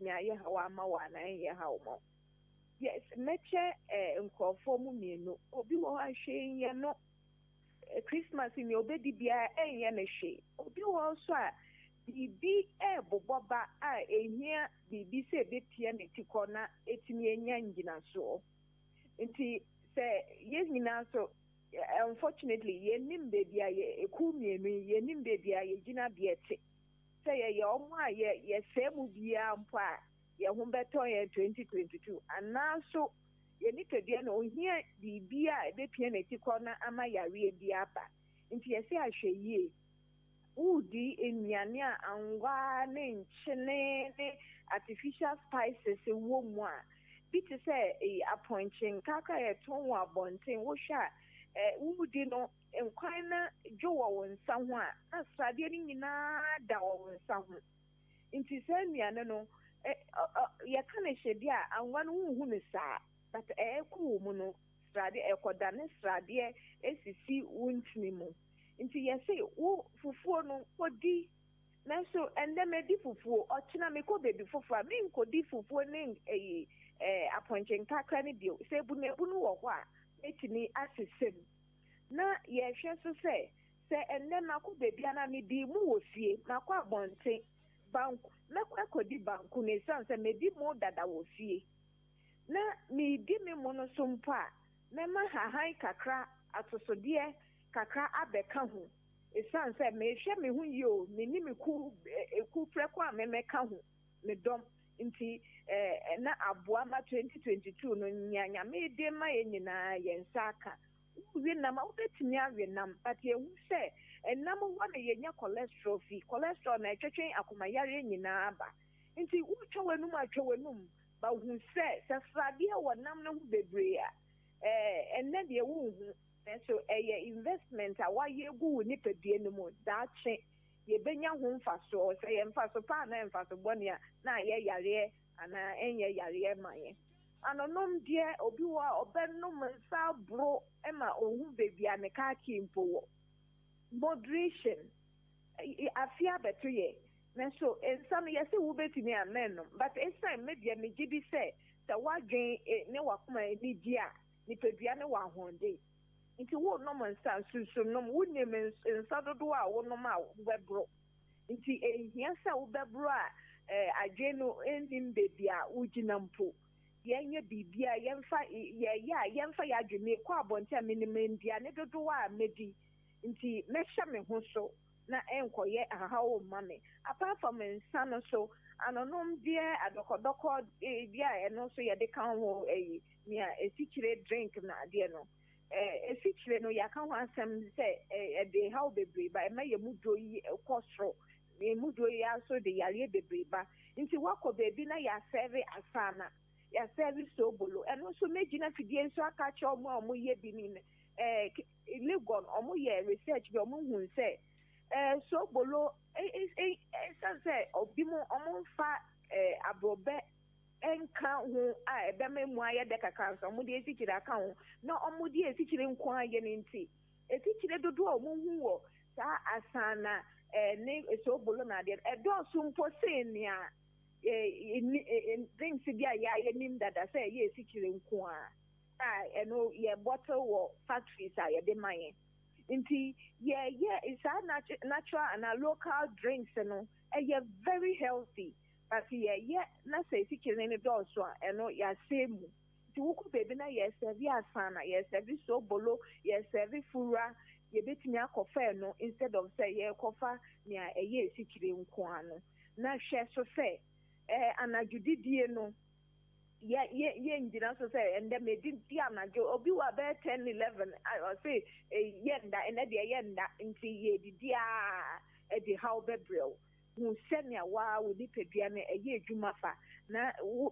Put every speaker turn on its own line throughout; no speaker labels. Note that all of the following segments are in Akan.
betimi aye hawa ma wa na ye hawo mo yes meche nkofo mu mienu obi wo ahwe ye no Christmas ni obedi bia enye na hwe obi wo so a bibi boboba a ehia bibi se betie ne tikona etimi enya ngina so nti se yenyina so unfortunately yenim baby aye eku mienu yenim baby aye gina biete se ye omo a ye semu bia mpo a ye ho beto ye 2022 anaso ye ni tedie na ohia bibi a ebepie na tikona ama yare bi aba nti ye se ahwe yie udi enyane a anwa ne nchene ne artificial spices wo mu a bi te se appointing kaka ye ton wa bonten wo hwa udi no enkwan na dwowo wonsa ho a na srade ni nyina da wonsa ho nti se nuane no ye kana hyedi a anwa no hu ne saa but ku mu no srade ekoda ne srade esisi wuntini mu nti ye say wo fufuo no kodi na so ende medi fufuo ochina me ko bebi fufuo me nkodi fufuo ne appointing kakra ne bio se bu ne bu no wo ho a etini asesem na ye hwe so se ende mako bebi ana me di mu wo fie mako abonte banku na kwakodi banku ne sanse me di mu dada wo fie na me di me mu no so mpa na ma hahan kakra atosodie kakra abeka ho sanse me hwe me hu yo me ni me ku preko a me meka ho me dom nti na aboa ma 2022 no nyanya me de ma ye nyina ye nsaka uwe na ma ubetimi awe nam but ye hu se enam ho na ye nya cholesterol na etwetwen akoma yare nyina aba nti utwa wanum atwa wanum ba hu se frade a wonam no hu bebre a enne de wu hu so investment a wa ye gu ni pedie no mu da che ye benya ho mfaso se ye mfaso pa na mfaso bone a na ye yare ana enye yare maye anonom die obi wa obenum nsa bro ema ohu bebia ne ka kimpo wo moderation afia beto ye na so ensam ye se wo betimi amen but ensam media me gibi se wadwen ne wakoma ni dia ni pedua ne wa honde nti wo no nsa sunsun no wo nem nsa dodo a wo no ma webro nti ehia sa wo bebro a adwe no enim bebia ugina mpo yenye bibia yemfa yemfa ya adwene kwa abonte a minimendia ne dodo a medi nti mehya me ho so na enkoye ahawo mame apart from nsa no so anonom die adokodoko bia eno so ye de kan ho nia esikire drink na ade no esikire no ya kan ho asem se de how bebre ba ema ye mudo yi kosro me mudo yi aso de yare bebre ba nti wako bebi na ya serve asana ya service obolo eno so mejina fidie so aka cha omo ye bi ni legon omo ye research bi omo hu se so bolo say obi mo omo fa abrobe enka hu a ebe memu aye de kaka so omo de esikire aka hu na omo de esikire nko aye ni nti esikire dodo omo hu wo sa asana ne so bolo na de edo so mpo se ni a things bia ya nim dada say ye esikire nko a eno ye bottle wo factories a ye de maye nti it's a natural and local drinks no very healthy but na say sikire ne do so eno ya same ti wuku baby na ye serve asana ye serve so bolo ye serve fura ye betimi akofa no instead of say ye kofa nia ye sikire nko ano na hwe so say anajudidie no ye njina so say and them didn't see anajo obi wa be 10 11 I say yenda and de yenda nti ye didia e de how bebrel hu senia wa we di pedua na ye adwuma fa na we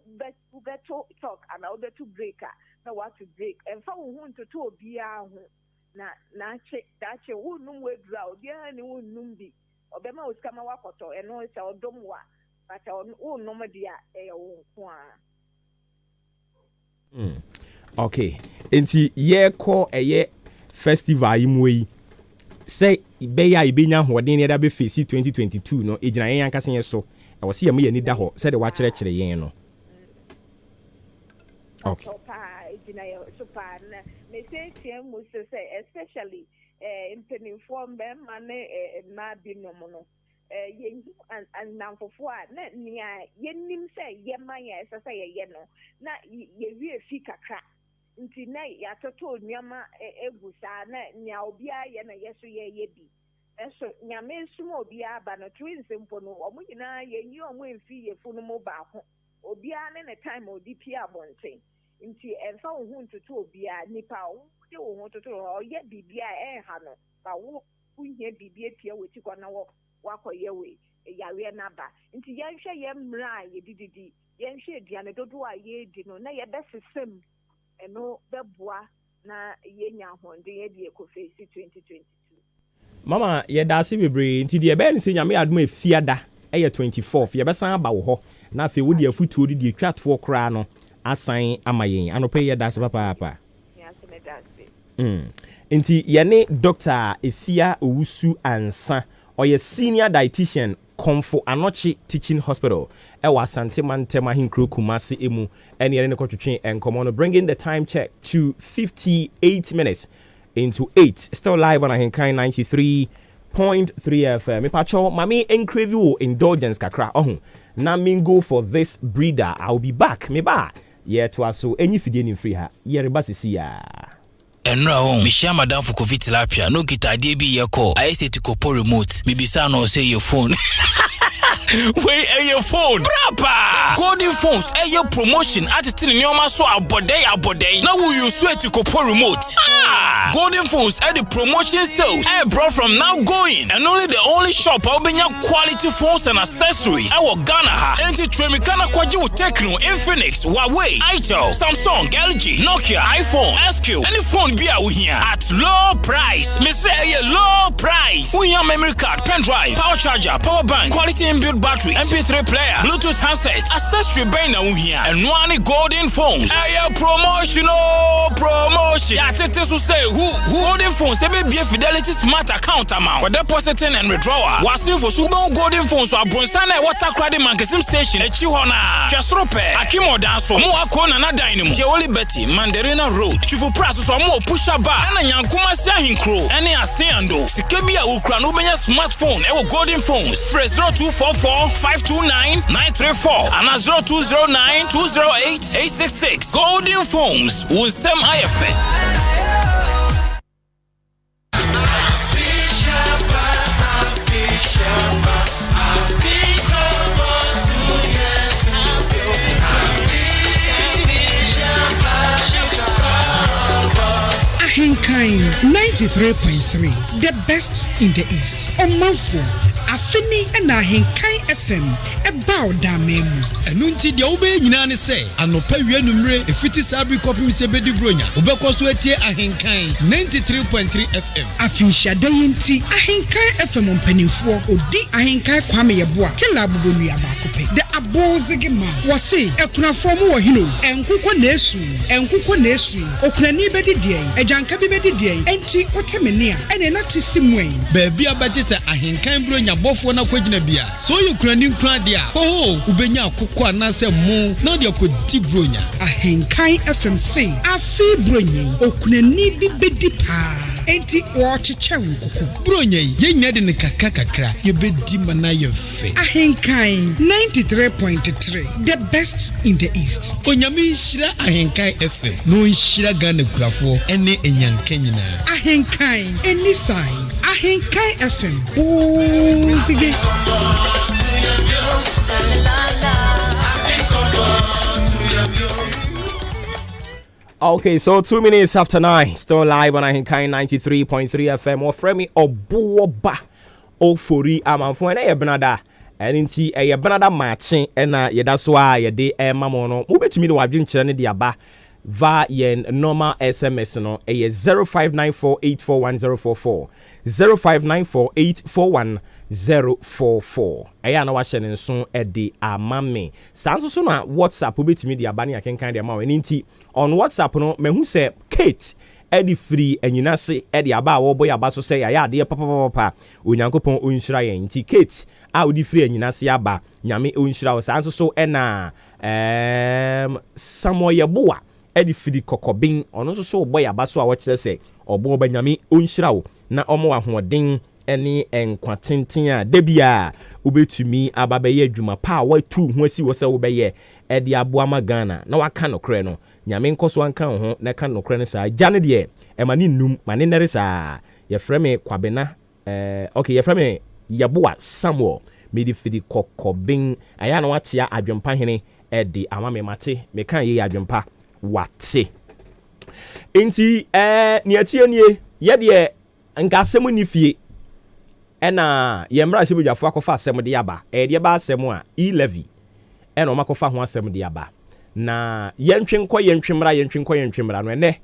beto talk and we beto breaker na what to break and fa hu ntoto obi a hu na che wu num we dra obi a ni wu num bi obema osikama wakoto eno se odom wa but wu num dia e wo nko a
okay enti ye ko eye festival yi mu yi say be ya ibenya hoden ne da be face 2022 no ejina yen yankase ye so I was see me ni da ho said the watch lecture yen no. Okay.
Especially in Peninform ma binomono. Yen and now for net near yen say yemaya as I say yeno. Na ye fika crack. Until night, ya told Yama Egusa, Niaobia, Yana Yesu Yebi. And so Yame Sumo Bia, but no twins in Pono, or Muna, you and Win Fee, Funumo Baho, or Bian in a time or DPR Bonte. Until and found whom to two Bia, Nipa, you want to or yet be Bia air Hano, but who here be Bia, which you gonna walk your way, a Yaria Naba. Until Yansha Yam Rai, ye did Yansha Diana, don't do I ye did no, nay, best is sim. And no beboa na yenya honde ye de ekofesi 2022
mama ye da se bebre nti de be nse nyame adom afiada eye 24th ye besan aba wo ho na afi wo de afutuo de twatfo kra no asan amayen anope ye da se papa
ya se me da se
nti ye ne Dr. Efia Owusu Ansa oye senior dietitian Comfort Anochi Teaching Hospital ewa Asante Mantema Hinkro Kumasi emu ene yene kwatwetwe enkomo bringing the time check to 58 minutes into 8 still live on Ahenkan 93.3 FM. Me pacho mami encrave indulgence kakra na mingo for this breeder. I'll be back me ba yeah to aso enyi fidie ni free ha ye reba sisi ya
Enra home, Mishia Madam for COVID tilapia. No kita DB your call. I say to kopo remote. Mibisa no say your phone. Wait, your phone. Brapa! Golden phones, your promotion at the Nyoma so abode. Now will you swear to kopo remote? Ah! Golden phones at the promotion sales. Bro from now going. And only the only shop I'll be your quality phones and accessories. Our Ghana ha. Enti Tremikana Kwaju Techno, Infinix, Huawei, Itel, Samsung, LG, Nokia, iPhone, SQ, any phone be out here at low price. Me say low price. We have memory card, pen drive, power charger, power bank, quality inbuilt battery, MP3 player, Bluetooth handset, accessory brain out here, and one golden phones. Promotional promotion. Yeah, tete to say who golden phones. They be a Fidelity Smart account amount for depositing and withdrawal. Wasim for super golden phones. So Bronsana water credit marketing station. Echiwana, Chasrope, Akimo Danso, Moakona na Dynamo, Joli Betty, Mandarina Road, Chifu Pras, so more pusha bar, and Yankuma Sahin Crow, and Asiando, Sikabia Ukranubia smartphone, our golden phones, press 0244 529 934, and 0209 208 866. Golden phones, will send IFA.
Ahenkan 93.3, the best in the East. Omanfo, Afini and Ahenkan FM, about Damemu.
Enunti dia ube nyina ne se anopa wie numre efiti sabri kopi misebedi bronya obekoso etie Ahenkan 93.3 FM.
Afinsha dayinti Ahenkan FM mpanimfo odi Ahenkan kwame yeboa kila bubonu ya bakope. The abozige man wase ekuna from wo hino enkuko na esu okunani bedi die ejanka bi bedi die enti otemenia ene na tisimwen
Baby abati se Ahenkan bronya bofo na kwagina bia so yokunani nkwa dia ubenya akoko anase mu na de akodi bronya
Ahenkan FM say afi bronye okunani bi bedi pa enti wochiche nkoko
bronya ye nya de ne kakra ye bedi mana ye fe
Ahenkan 93.3, the best in the East.
Onyame nhyira Ahenkan FM no nhyira Ghana kurafo ene enyanka nyina
Ahenkan any size Ahenkan FM oh sige.
Okay, so 2 minutes after 9, still live on Ahenkan 93.3 FM. Or frame Obuoba Ofori Amanfo and Benada. And inti a Benada Maakye and that's why ye de mamono. Mubetumi no adwin kire ne de aba va yen normal SMS no 0594841044 0594841044 eya na wa hye ne nso de amame sanso so na WhatsApp obetumi de aba ne akenkan de ama we inti on WhatsApp no mehu se Kate ɛde free anyina se ɛde aba a wɔbɔ yaba so sɛ yɛayɛ adeɛ papa onyankopɔn ɔnhyira yɛn nti Kate a wodi free anyina se aba nyame ɔnhyira wo saa nso so ɛna Samuel Yeboa ɛde free Kokobin ɔno nso so wɔbɔ yaba so a wɔkyerɛ sɛ ɔbɔ ɔba nyame ɔnhyira wo na ɔmo ahoɔden ɛne nkwa tenten a debia wobɛtumi aba bɛyɛ adwuma pa a watu ho asi wɔ sɛ wobɛyɛ ɛde aboa ma Ghana na waka nokorɛ no nyame nkɔ so anka ho na ka nokorɛ no saa gya ne deɛ ɛma ne num ma ne nɛre saa yɛfrɛ me Kwabena okay yɛfrɛ me Yeboa Samuel mede fidi Kokobin ayɛ na watea adwempa hene ɛde ama me mate meka yɛ adwempa wate enti ne atie nie yɛdeɛ nka asɛm ni fie ɛna yɛmmra hyɛ badwafo akɔfa asɛm de aba ɛdeɛ ba asɛm a e-levy ɛna ɔma kɔfa ho asɛm de aba na yɛntwe mmra no ɛnɛ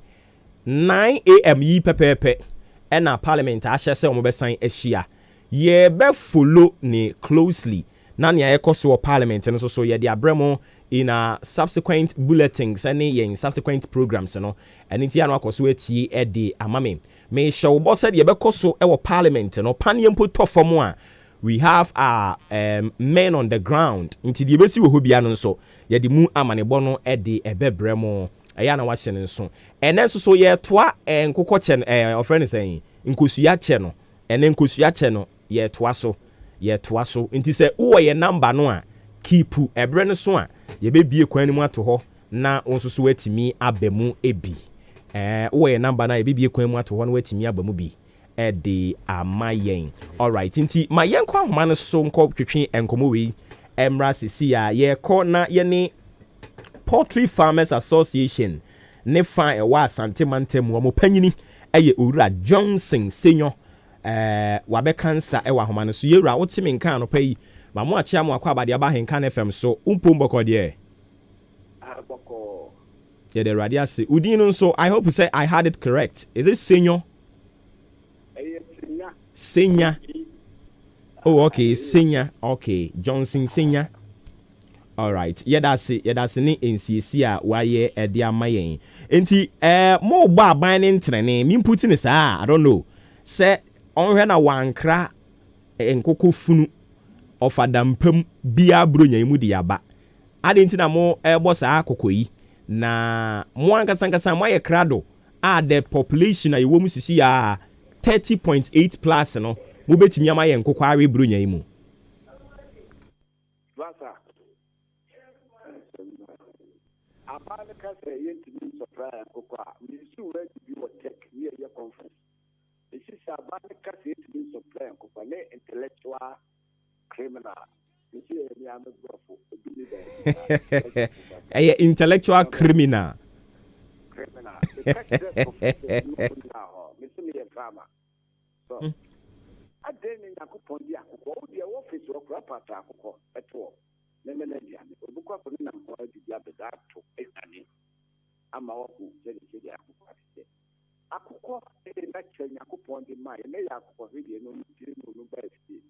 9 am yi pɛpɛɛpɛ ɛna parliament ahyɛ sɛ ɔmo bɛsan ahyia yɛbɛ follow ne closely na nea ɛkɔ so wɔ parliament no so yɛde abrɛ mo in a subsequent bulletins ɛne yɛn subsequent programs no ɛne nti ano akɔ so atie ɛde ama me hyɛ wo bɔ sɛ deɛ ɛbɛkɔ so ɛwɔ parliament no paneɛ mpo tɔ fam a we have our men on the ground nti deɛ bɛsi wɔ hɔ bia no nso yɛde mu amanebɔ no ɛde ɛbɛbrɛ mo ɛyɛ na wahyɛ ne nso ɛnɛ nso so yɛtoa nkokɔ kyɛ no ɔfrɛ no sɛn nkosua kyɛ no ɛne nkosua kyɛ no yɛtoa so nti sɛ wowɔ yɛ number no a kipu ɛbrɛ no so a yɛbɛbie kwan no mu ato hɔ na wo nso so watumi aba mu ebi wowɔ yɛ number no a yɛbɛbie kwan mu ato hɔ na watumi aba mu bi ɛde ama yɛn alright nti ma yɛnkɔ ahoma no so nkɔ twetwe nkɔmmɔ wei ɛmmra sisi a yɛkɔ na yɛne Poultry Farmers Association ne fa ɛwɔ Asante Mantam mu ɔmo panyini ɛyɛ Owura Johnson Senyo wabɛkansa ɛwɔ ahoma no so yɛwura wotimi nka no pa yi ma mo akyea mo akɔ abade aba henka no FM so umpom bɔkɔ deɛ
bɔkɔ
yɛde awurade ase udin no nso I hope say I had it correct is it Senyo Senya oh okay Senya okay Johnson Senya alright yɛda se ne NCC a wayɛ ɛde ama yɛn enti mo bɔ aban ne ntrene me put ne saa I don't know sɛ ɔnhwɛ na wankra nkokɔ funu ɔfadampam bia bronya mu de aba ade nti na mo ɛbɔ saa akokɔ yi na mo ankasa mo ayɛ krado a the population a yɛwɔ mu sisi a 30.8 plus no mo betimi ama yɛ nkokɔ awe bronya yi mu
Abana kasa yɛntumi supply nkokɔ a misi wɛ bi wɔ tech ne yɛ conference esi sɛ abana kasa yɛntumi supply nkokɔ ne intellectual criminal esi yɛ ne amebrɔfo ebi ne bɛ
ɛyɛ intellectual criminal
misi ne yɛ farmer so adan ne nyakopɔn di akokɔ wo deɛ wɔ office wɔ kora pata akokɔ ɛtoɔ ne mena diane obukwa ko na mpo adi abeda to ekane ama wako sɛde akokɔ na kyɛ nyakopɔn de ma ne yɛ akokɔ hwede no ntiri no ba esi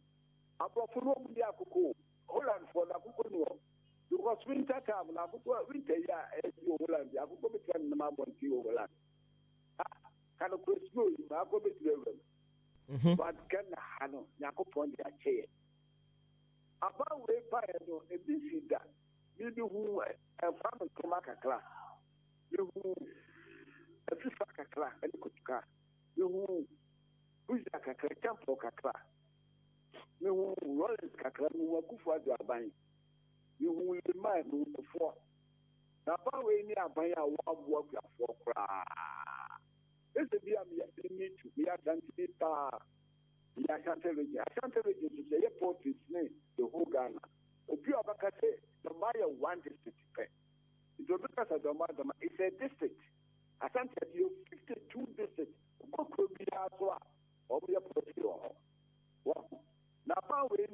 abrɔfo no bi akokɔ Holland for na akokɔ no because winter time na akokɔ winter ya esi Holland akokɔ betwa na ma bonti Holland kana ko snow ma akokɔ betwa but kana hano nyakopɔn de akyɛ about we buy no a busy that you do who and farm to Makakla. You who a fish kakla and kutka. You who who's a kakla, temple kakla. You who rollers kakla, who are good for the buying. You who will mind who before. Now, about we near buying a warm work for cry. This is the me to be a dentista. I can't tell you to say airport is named the whole Ghana. Obuoba Ofori the Maya one district. It will because of the mother. It's a district. I can't tell you 52 districts. Could be as well. Or we are put you all. Now, we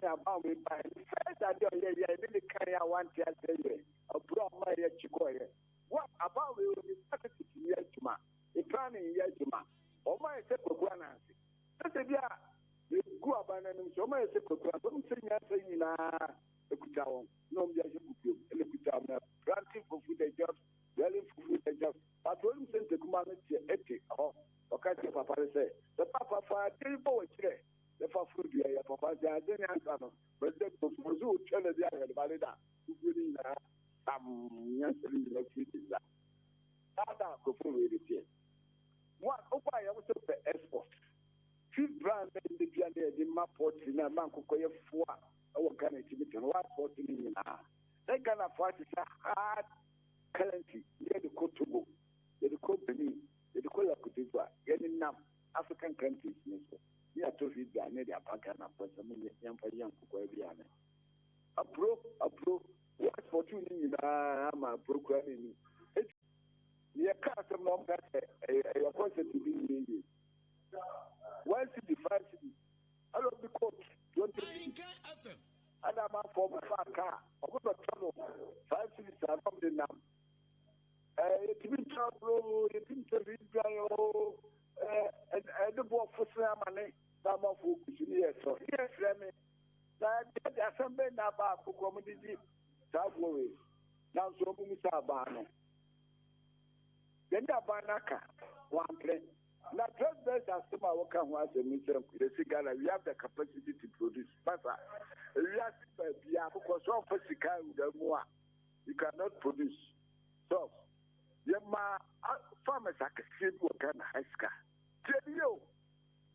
buy the first idea. I really carry one to tell you. A broad Maya Chicoya. What about we will be started to Yajuma? The planning Yajuma. Or my second one. That's a go abandon so my secret don't say na ekutawo no me just go elekutawo na granting for food the job really for food the job but when sent kuma man eti oh okati papa say the papa fa terrible chire the fa food ya papa ja den answer no but the proposal chele dia ya balida uguni na nya seri na fiti la ada ko fu we dey what opa ya wo say export food brand in the dia the mapot na man ko ye foa o Ghana timiti no what for ni na they Ghana for is hard currency near the Kotogo the company the Kola Kotogo any nam African countries near to feed the near the Pakana for some young ko e bia na approve what for two ni na ma programming it near custom no that a concept to be in 165 city all of the coach 20 and I'm a former car of the tunnel 5 cities are from the nam it's been trouble it's been to and the boy for some money some of who yes so yes let me that there's something about who community that worry now so many sabano then the banaka one play. Now, just based on some of our once a meter, we have the capacity to produce. But we have because one for you cannot produce. So, farmers are considered what kind of high school.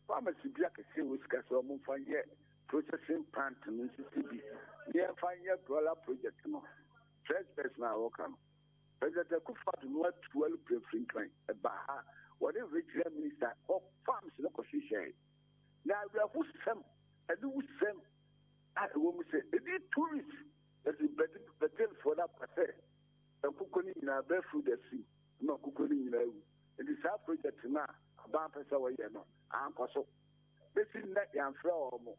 Farmers be a considered so I'm fine yet processing plant in Mississippi. Near fine yet dollar project. First best now, welcome. President Kufa do not 12 preferring client. Whatever the minister of farms in the position. Now we have some, and do some. I will say, it is tourists that is better for that person. And cooking in a bear food the sea, no cooking in a it is our project now, about Pesaway, and Uncle. This is not young flower more.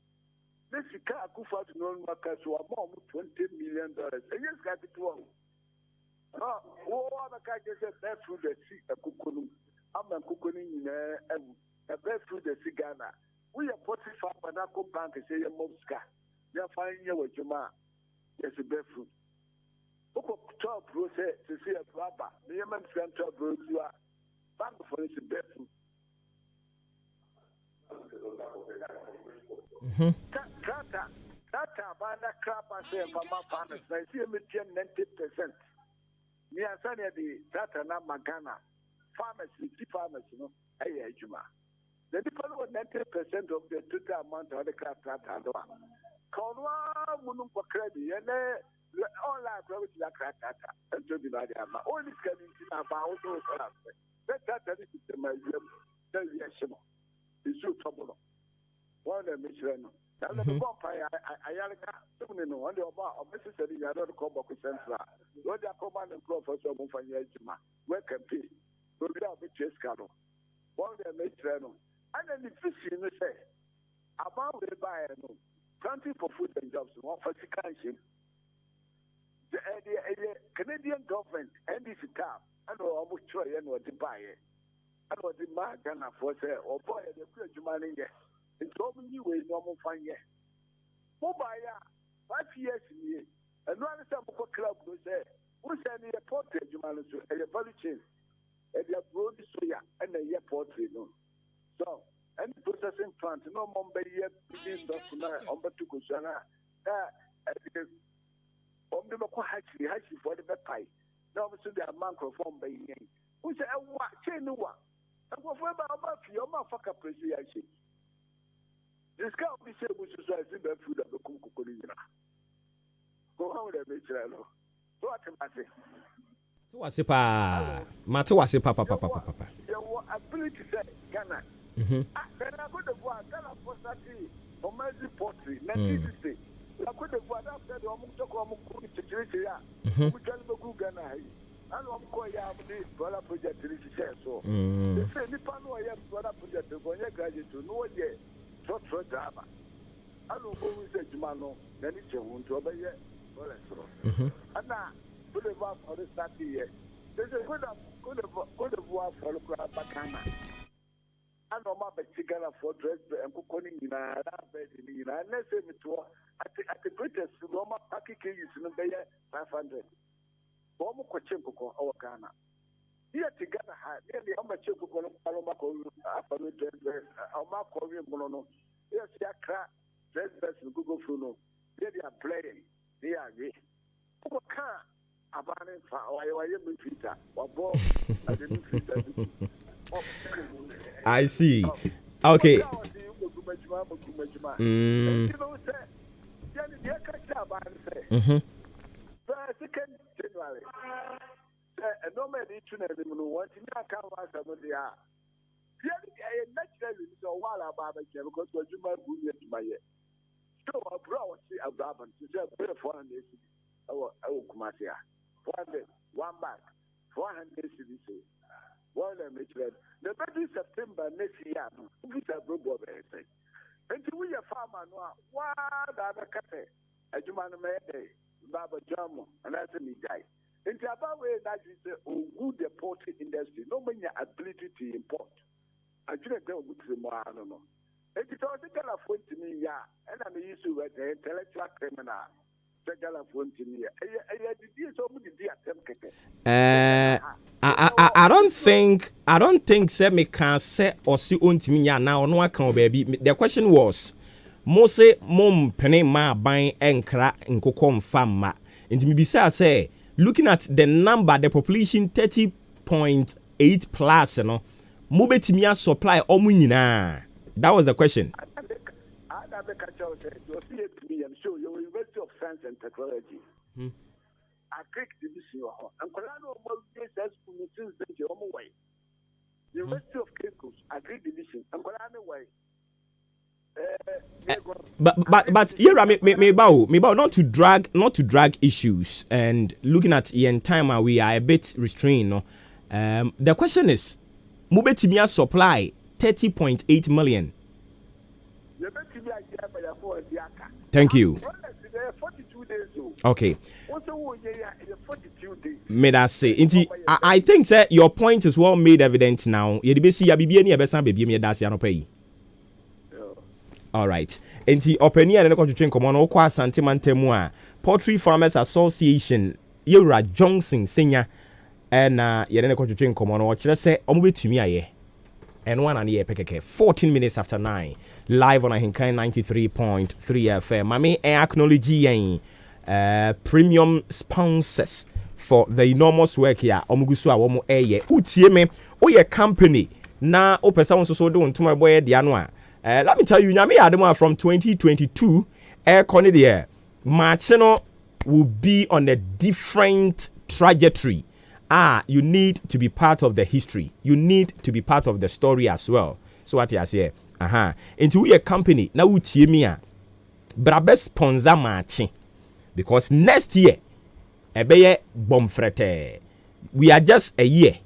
This is car Kufa to know workers who are more $20 million. And yes, got it wrong. Oh, other guy just said bear food the sea, a cooking. I'm a cooking in a bed through the cigana. We are 45 and I come back and say, Mosca. They are finding you with your man. Yes, a bed fruit. Top process to see a rubber. The Yemen Central Bros, you are bank for this bed fruit. Tata, by that crap I say for my partners, I see a 90%. Near Sunny, the Tata Namagana. Farmers, 50 farmers, you know, the people were 90% of the total amount of the crop that are done. Conwa, Munumpa credit, and all our provinces are cracked and to be by the amount. All this can be about those aspects. That is the museum, the reaction. It's so trouble. One of them is Reno. Now, the vampire, I don't know, on the about necessarily, I don't call back with Central. What they are commanding professor of Fanyajima, where can be. So we have a chase canoe. One of them is Reno. And then the fishing, they say, about the buyer, 20 for food and jobs, one for security. The Canadian government and this car, I know almost try and what to buy it. I know the margin for sale or buy the good money. It's all new way, normal fine. Mobile 5 years in here. And one of the club will say, who's any portrait, you manage to a very change. And they have grown soya and a year portrait. So, and processing plant, no more by year, stuff on Batukusana. On the Hachi for the pie. Now, so they are microphone by year. Who said, what? Say no one. And whatever about your motherfucker appreciation. This guy will be able to say, the food of the Kukulina. Go on with the Mitchell. What am I saying?
Wasipa, Matu Wasipa, Papa.
Your ability to say Ghana. Then I could have won Ghana for Sati, for Mercy Pottery, 1960. I could have won after the Omukuri situation. We can go Ghana. I don't call you the Dollar Project to share. So, they say, Nipano, I have Dollar Project to go and graduate to know yet. So, drama. I don't go with the Jumano, then it's a wound to obey yet. And now, good about for the Sati yet. There's a good of war for the Bacana. I know my Ghana for dress and cooking in a bed in Iran. Let's say it was at the greatest Roma Paki is in the 500. Bomo Kochemko or Ghana. Here together, nearly how much you go to Palomako after the dress, Almaco, Mono, yes, Yakra, dress best in Google Funo. They are playing, they are gay.
I see. Okay.
So a bro, see a Brabant, to say a 400 Kumasia. 1 back, 400 CDC. One Mitchell. The 30th September next year, we shall go over everything. Until we are farmer, what other cafe? A Juman May, Baba Jamo, and that's a me die. Into about way that is a good deported industry, no many ability to import. I didn't go with the more animal. It is also a phone to me, yeah, and I'm used to it, the intellectual criminal.
I don't think say me can say or see untimi ya now no aka baby. The question was Mose mom pene ma ban enkra nkokɔ mfa ma. Nti me bisa say looking at the number, the population 30.8 plus no mo betimi supply omu nyina. That was the question.
Your University of Science and Technology. Agric division. And Colano since the way. University of Cape Agric division. And Colano way.
But here me bow not to drag issues, and looking at the time we are a bit restrained. No? The question is, Mubetimia supply 30.8 million. Thank you. Okay. May I say, I think that your point is well made evident now. All right. Enti openia na ko twetwe nkomo no kwa santimantemu a Poultry Farmers Association Yura Johnson Senya na ye na ko twetwe nkomo no kire se omo betumi aye. And one and 14 minutes after 9 live on Ahinkai 93.3 FM. Mami acknowledge premium sponsors for the enormous work here. Omugusu a womo eye utie me oye company na opesa won so do ntoma boy de ano a let me tell you nyame ademo from 2022 kone de Maakye no will be on a different trajectory. You need to be part of the history. You need to be part of the story as well. So what you say? Into a company now utie me a brabe sponsor Maakye because next year ebeye bomfrete. We are just a year.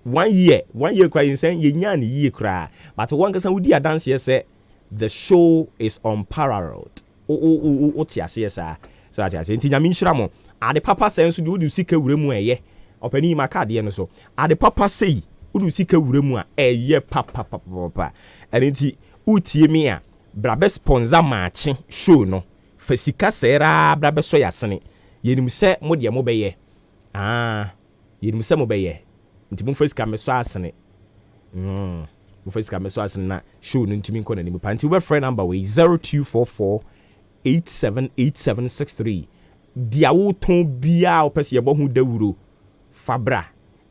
1 year crying saying ye nya ni ye cry. But one person would dance here say the show is unparalleled. What you say, sir? So what you say? Inti nyame nhyira ade papa sense do you sika wuremu eye. Opani ma card ye no so ade papa sei udu sika wuremu a eye papa enti utie me a brabe sponsor Maakye show no fa sika sera brabe so yasene yenim se mo de mo beye yenim se mo beye nti mo fa sika me so asene mo fa sika me so asene na show no ntimi nko na nimu pa nti we friend number we 0244 878763 dia wo ton bia opese ye bo hu dawuro Fabra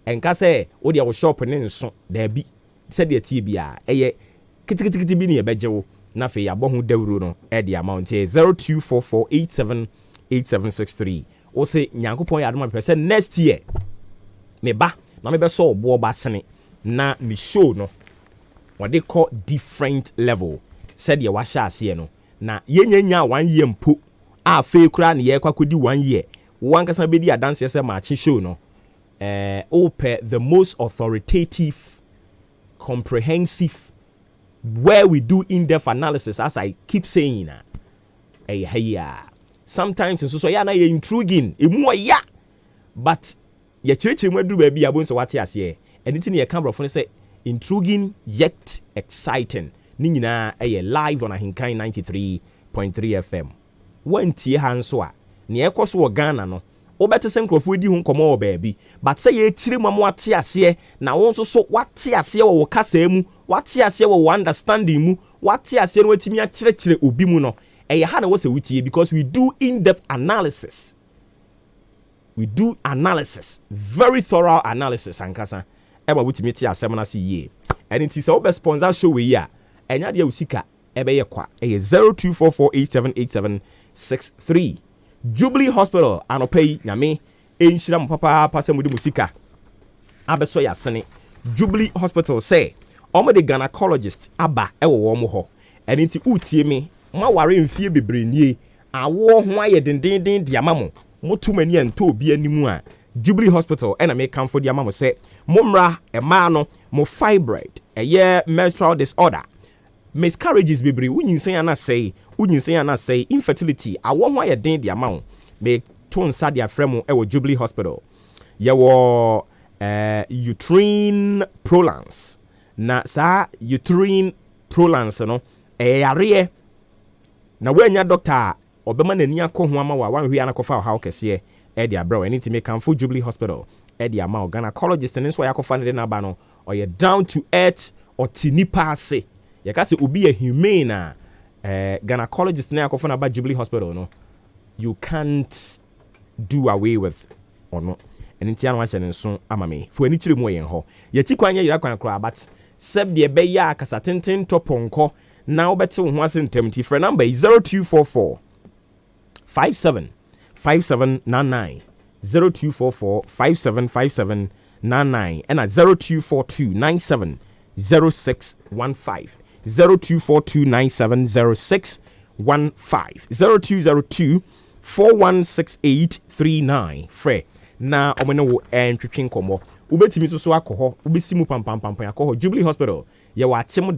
enka se wo de wo shop ne nso da bi se de tie bia eye kitikiti bi ne ebeje wo na fe ya bo hu dawuro no e de amount 0244878763 wo se nyankopon ya adoma pese next year me ba na me be so Obuoba sene na me show no what they call different level said ye wa sha ase no na yenya 1 year mpo a fe kura ne ye kwakodi 1 year wan kasa be di dance se Maakye show no the most authoritative, comprehensive, where we do in-depth analysis, as I keep saying. Sometimes so ya na ye intriguing, but ye church we do baby abon so what ya say. Anything ye camera phone say intriguing yet exciting. Ni nyina live on Ahinkai 93.3 FM. When tie hanso a ne ekoso wo Ghana no wobɛte sɛ nkurɔfoɔ di ho nkɔmmɔ wɔ baabi but sɛ yɛkyire mu a wate aseɛ na wo nso so wate aseɛ wɔ wo kasa mu wate aseɛ wɔ wo understanding mu wate aseɛ no watumi akyerɛkyerɛ obi mu no ɛyɛ ha na wɔ sɛ wotie because we do in-depth analysis. We do analysis, very thorough analysis ankasa. Eba wutimi ti asɛm na se yie. And it is our sponsor show we ya. Enya de usika ebe ye kwa. Eye 0244878763. Jubilee Hospital anopay nyame enhyira mo papa pasem de musika. Abeso ya sene. Jubilee Hospital say omo de gynecologist aba ewo wo mo ho. And it utie me ma ware mfie bebre nie. Awo ho aye dendenden de amamo. Motu mani ento obi animu a Jubilee Hospital and I make come for the amamo say momra emano mo fibroid eye menstrual disorder miscarriages bebre unyin ana say infertility awo ho aye den the amount me to nsa dia fremo e wo Jubilee Hospital ye wo uterine prolapse na sa uterine prolapse no yare na wanya doctor obema nani akọ ho ama wa wanhwe anakofa ha okese e dia bro anything make come for Jubilee Hospital e dia ma gynecologist ne so yakofa ne na ba no oye down to earth or tinipa ase ye ka se obi a humane na gynecologist ne yakofa na ba Jubilee Hospital no you can't do away with or no anything anu ache ne so ama me fo ani kire mu yen ho ye chi kwanya yira kwan kra but seb de be ya akasa tenten toponko na obete wo ho ase ntemti for number 0244 575799 0244 575799 and at 0242970615 0242970615 0202 416839 frɛ na ɔmene wo ntwetwe nkɔmmɔ wobɛtumi so akɔ hɔ wobɛsi mu pampampampan akɔ hɔ Jubilee Hospital yɛwɔ akyem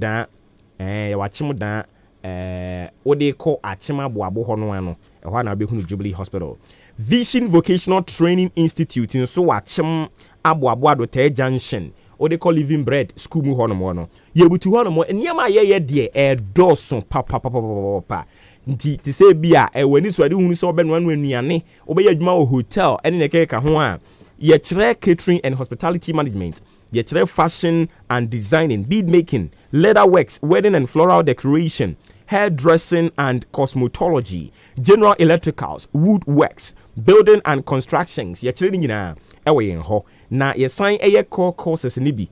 dan wode kɔ akyem aboabo hɔ no ano ɛhɔ na wobɛhunu Jubilee Hospital. Vision Vocational Training Institute nso wɔ akyem aboabo adotɛ junction wode kɔ Living Bread school mu hɔ no mo no yɛbutu hɔ no mo nneɛma a yɛyɛ deɛ ɛdɔɔso papapapapa nti te sɛ bia wani so ade hunu sɛ ɔbɛnoa no anuane wobɛyɛ adwuma wɔ hotel ɛne ne kɛka ho a yɛkyerɛ catering and hospitality management yɛkyerɛ fashion and designing, bead making, leather works, wedding and floral decoration, hairdressing and cosmetology, general electricals, woodworks, building and constructions yɛkyerɛ ne nyinaa ɛwɔ yɛn hɔ na yɛsan ɛyɛ core courses ne bi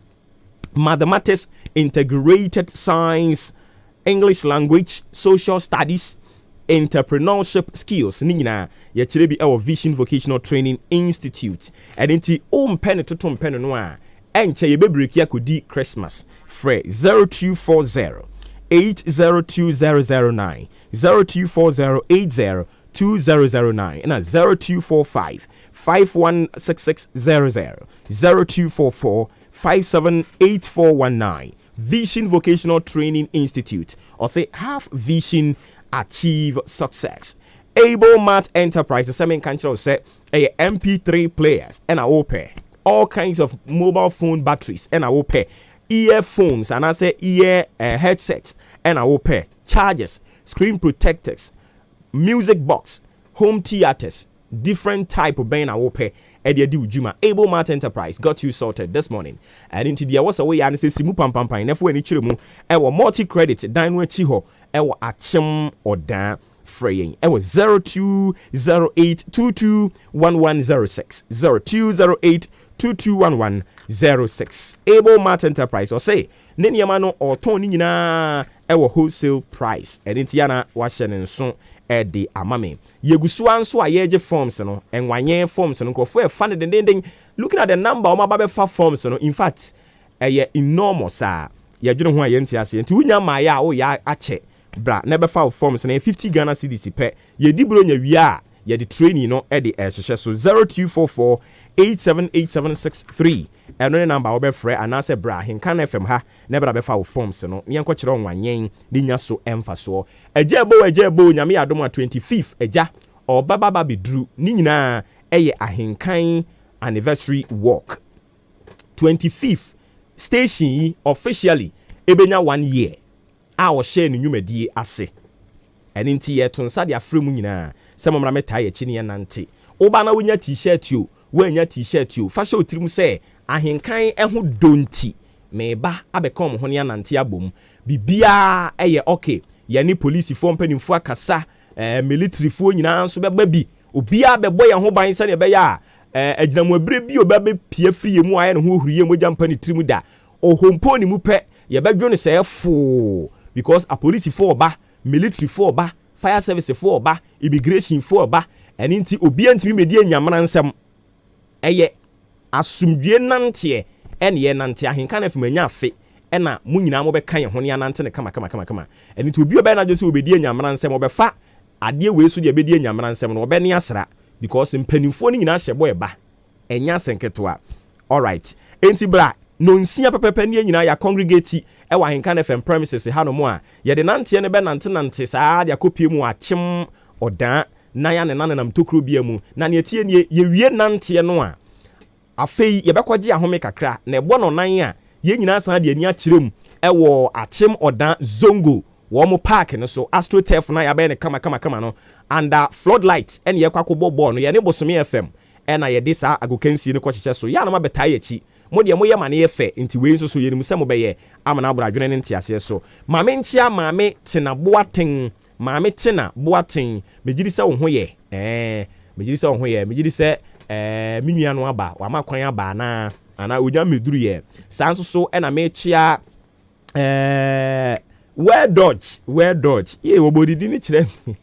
mathematics, integrated science, English language, social studies, entrepreneurship skills ni nyina ye kire bi our Vision Vocational Training Institute edenti pen totom pen no a enche ye bebreki akodi Christmas frɛ 0240 802009 0240 802009 and 0245 516600 0244 578419 Vision Vocational Training Institute or say have vision achieve success. Able Mart Enterprises, I mean, can't say a MP3 players and I will pay all kinds of mobile phone batteries and I will pay earphones and I say ear headsets and I will pay chargers, screen protectors, music box, home theaters, different type of band I will pay. Able Mart Enterprise got you sorted this morning. And into the was away and say Simu Pampampa and F1 Chirimu, our multi credit, Dine Chiho, our Achim or Dan Fraying. It was 0208221106 0208221106. Able Mart Enterprise or say Ninyamano or Tony na our wholesale price. And Intiana Washington soon. Eddie Amame. Yegusuan so a yeje forms no and 1 year forms no for funded and looking at the number of my forms no in fact enormous ya dwene ho ayenti ase nti unya maya o ya ache bra never found forms na 50 Ghana cedis pe ye di bro nya wi a ye the training no e de ehhye so 0244 878763 eno number wo be frɛ anase bra Hinkan FM ha never be found forms no yenko kire onwanyen de nya so emfa so ejebo nyame adom 25th eja or baba bidru ni nyina eye Ahinkan anniversary walk 25th station yi officially ebenya 1 year a wo share no nwumadi ase eni nti ye tonsa de afremu nyina se momra meta ye chi ne nante oba na wonya t-shirt yo wonya t-shirt yo fa hye otirim se ahenkan eho donti meba abekom ho ne anante abom bibia eye okay ye ni police fo mpanimfo akasa military fo nyina so beba bi obia bebo ye ho ban se ne be ya aginamu abre bi oba be pie free mu aye ne ho huriye mogya mpani trimu da ohompo ni mu pe ye bedwo ne se fo because a police fo oba military fo oba fire service fo oba immigration fo oba eni nti obia ntimi medi anyamana nsem eye asumdue nante ene ye nante ahenka na fimanya afe ena mu nyina mo be kan ye ho ne anante ne kama eni nti obi oba na je se obedi anyamana nsem obefa ade we so de obedi anyamana nsem no obe ne asra because mpanimfo ni nyina hyebo eba enya senketoa all right enti bra no nsia pepepe ne nyina ya congregate e wa henka na FM premises ha no mo a ye de nante ne be nante saa de akopie mu achem odan na ya ne nanam tokro bia mu na ne tie ne ye wie nante no a afei ye bekwaje ahome kakra na ebo no nan a ye nyina san de ani akirem e wo achem odan zongo wo mo park no so astroturf na ya be ne kama no and floodlight ene ye kwakobo ball no ye ne Bosome FM ena ye de sa agokansi ne kwacheche so ya na ma betai achi mo de mo ye mane ye fe nti we nso so ye nim se mo be ye amana abra adwene ne ntiase so maame nchia maame tena boaten maame tena boaten megiri se wo ho ye megiri se wo ho ye megiri se minua no aba wa makwan aba na ana onya meduru ye sanso so ena me chia where dodge ye obodidi ni kire mi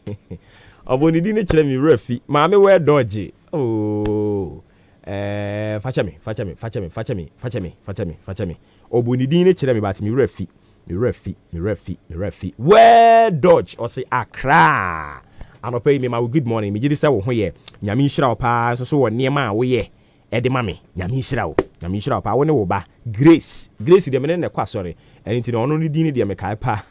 obodidi ni kire mi refi maame where dodge facha me obonidi ni kire mi bat mi refi where dodge or say Accra anope me ma good morning me gidi say wo ho ye nyame nhira wo pa so wo niema a wo ye e de mame nyame nhira wo pa wo ne wo ba grace de me ne kwa sorry enti no ono ni di ni de me kai pa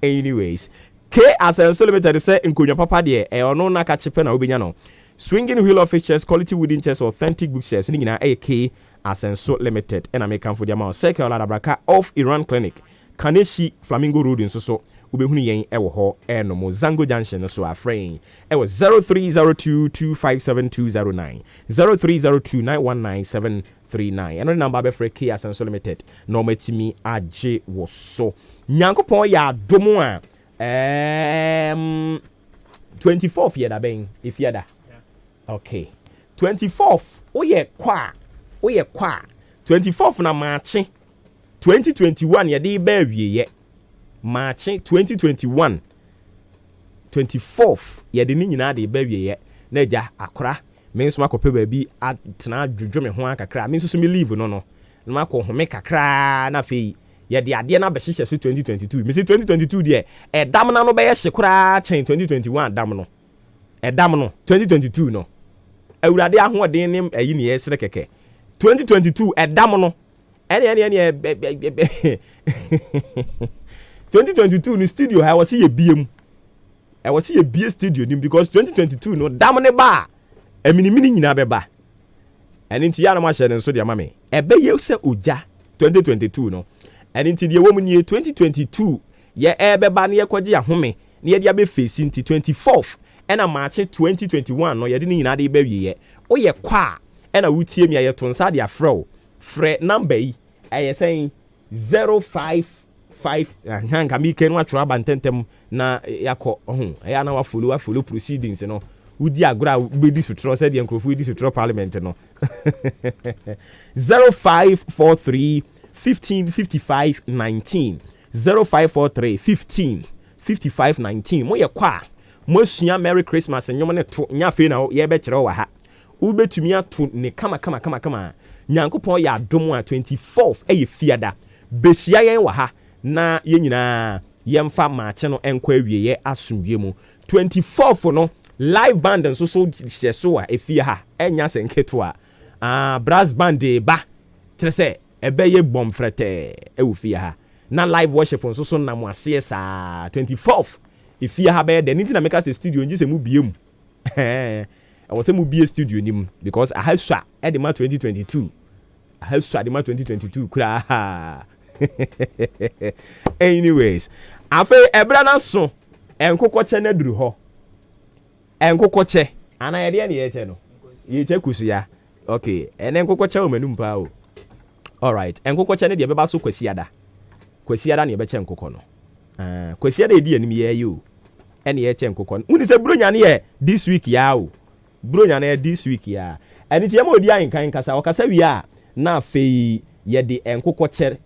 anyways K as a limited say nkonya papa de e ono na ka chepe na obenya no swinging wheel office chairs quality wooden chairs authentic book chairs ni nyina AK Asenso limited and American for the amount circle Ladabraka of Iran clinic Kaneshi Flamingo Road in so ubehunu yen ewo ho no mo Zango Junction so afrain e was 0302257209 0302919739 and number be for K Asenso limited no metimi age wo so nyankopon ya domo a 24th year da ben if yada okay 24th oye kwa 24th na Maakye 2021 ye de ba wie ye Maakye 2021 24th ye de ni nyina de ba wie ye na ja akora me nso makope ba bi atena dwodwo me ho akakra me nso so me leave no na makọ home kakra na fe ye de ade na be hyehyɛ so 2022 me say 2022 de dam na no be ye hye kora chen 2021 dam no 2022 no awurade ahoɔden ne ayi ne yɛsere kɛkɛ 2022 ɛdam no ɛne 2022 no studio ha wɔse yɛ biem wɔse yɛ bie studio nim because 2022 no dam ne ba aminimini nyina bɛba ɛne nti ya na ma hyɛ ne nso de ama me ɛbɛyɛ sɛ ogya 2022 no ɛne nti de wɔ mu nie 2022 yɛ ɛbɛba ne yɛkɔgye ahome ne yɛde abɛfesi nti 24th ɛna Maakye 2021 no yɛde ne nyina de bɛwie yɛ oyɛ kwa ɛna wutie mi ayɛ to nsa de afrɛ frɛ number yi ɛyɛ sɛn 055 hanka mi ken wa tro abantentem na yakɔ ɛyɛ na wa follow proceedings no wudi agora bedi sutro sɛ de nkrofo di sutro parliament no 0543 1555 19 0543 15 55 19 mo yɛ kwa mo sua merry christmas nyom ne to nya fe na ye be kyerɛ wa ha wo betumi ato ne kama nyankopɔn yɛ adom a 24th ɛyɛ fiada behyia yɛn wa ha na yɛn nyinaa yɛmfa Maakye no ɛnkɔ awie yɛ asomdwe mu 24th no live band nso so hyɛ so a efie ha ɛnya senketo a brass band ba kyerɛ sɛ ɛbɛyɛ bomfrɛtɛ ɛwɔ fie ha na live worship nso so nam aseɛ saa 24th efie ha bɛyɛ de nti na meka sɛ studio ngi sɛ mu bie mu ɛwɔ sɛ mu bie studio nim because I have swa ɛde ma 2022 I have swa de ma 2022 kura anyways afei ɛbra na so ɛnkokɔ kyɛ na duru hɔ enkokoche ana yede ne yeche no yeche kusia okay ene enkokoche o manum pa o all right enkokoche ne de beba so kwasiada ne yebeche enkoko no kwasiada edi anim ye yo ene yeche enkoko uni se bronya ne ye this week ya o bronya ne this week ya ene tie ma odi ayenkan kasa o kasa wi a na fei yede enkokoche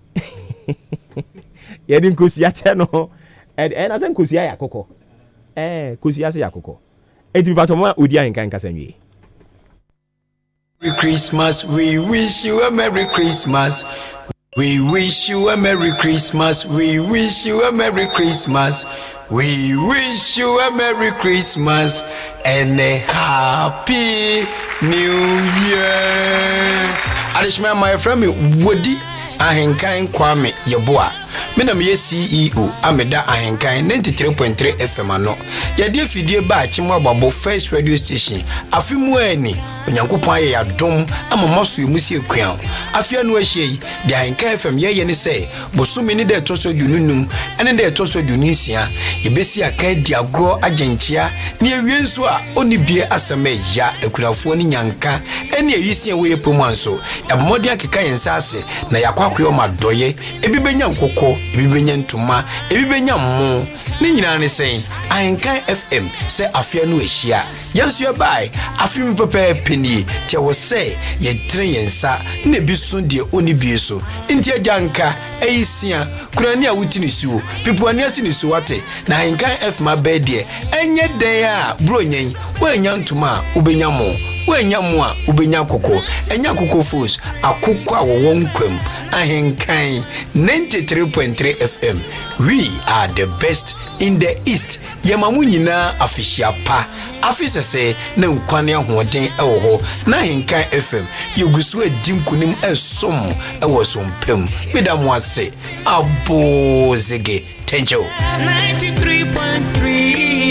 yede nkosia che no ena se nkosia ya akoko kosia se ya akoko eti bi patoma odi ayenkan kasa nwie.
Merry Christmas, we wish you a Merry Christmas. We wish you a Merry Christmas. We wish you a Merry Christmas. We wish you a Merry Christmas and a Happy New Year. Adishma, my friend, Woody Ahenkan Kwame Yeboa. Menam ye CEO Ameda Ahenkan 93.3 FM ano. Yade fidie ba chimwa babo first radio station. Afimu eni onyankopon ye yadom ama maso emusie kwan. Afia no ahye de Ahenkan FM ye ne say bosumi ni de toso dununum ene de toso dunisia yebesi akan di agro agenchia ne ewienso a oni bie asame ya ekurafo ni nyanka ene ewisie we promoanso yabomodi akeka yensase na yakwakwe madoye ebibenya nkoko ebibenya ntuma ebibenya mmo ni nyina ne sen Ahenkan FM se afia no ehia yanso ye bai afimi pepe peni te wo se ye tren yensa na bisun de oni bie so ntia janka eisia kurani a wutini suo pipuani asini suwate na Ahenkan FM abedie enye den a bronyen wanya ntuma ubenya mo wanya mo a ubenya koko enya koko fos akoko a wo nkwam Ahenkan 93.3 FM. We are the best in the East. Yamamu nyina afishia pa. Afisa se na nkwane ahoden ewo ho na Ahenkan FM. Yogusu edinkunim esom ewo sompem. Medamu ase abozege. Thank you. 93.3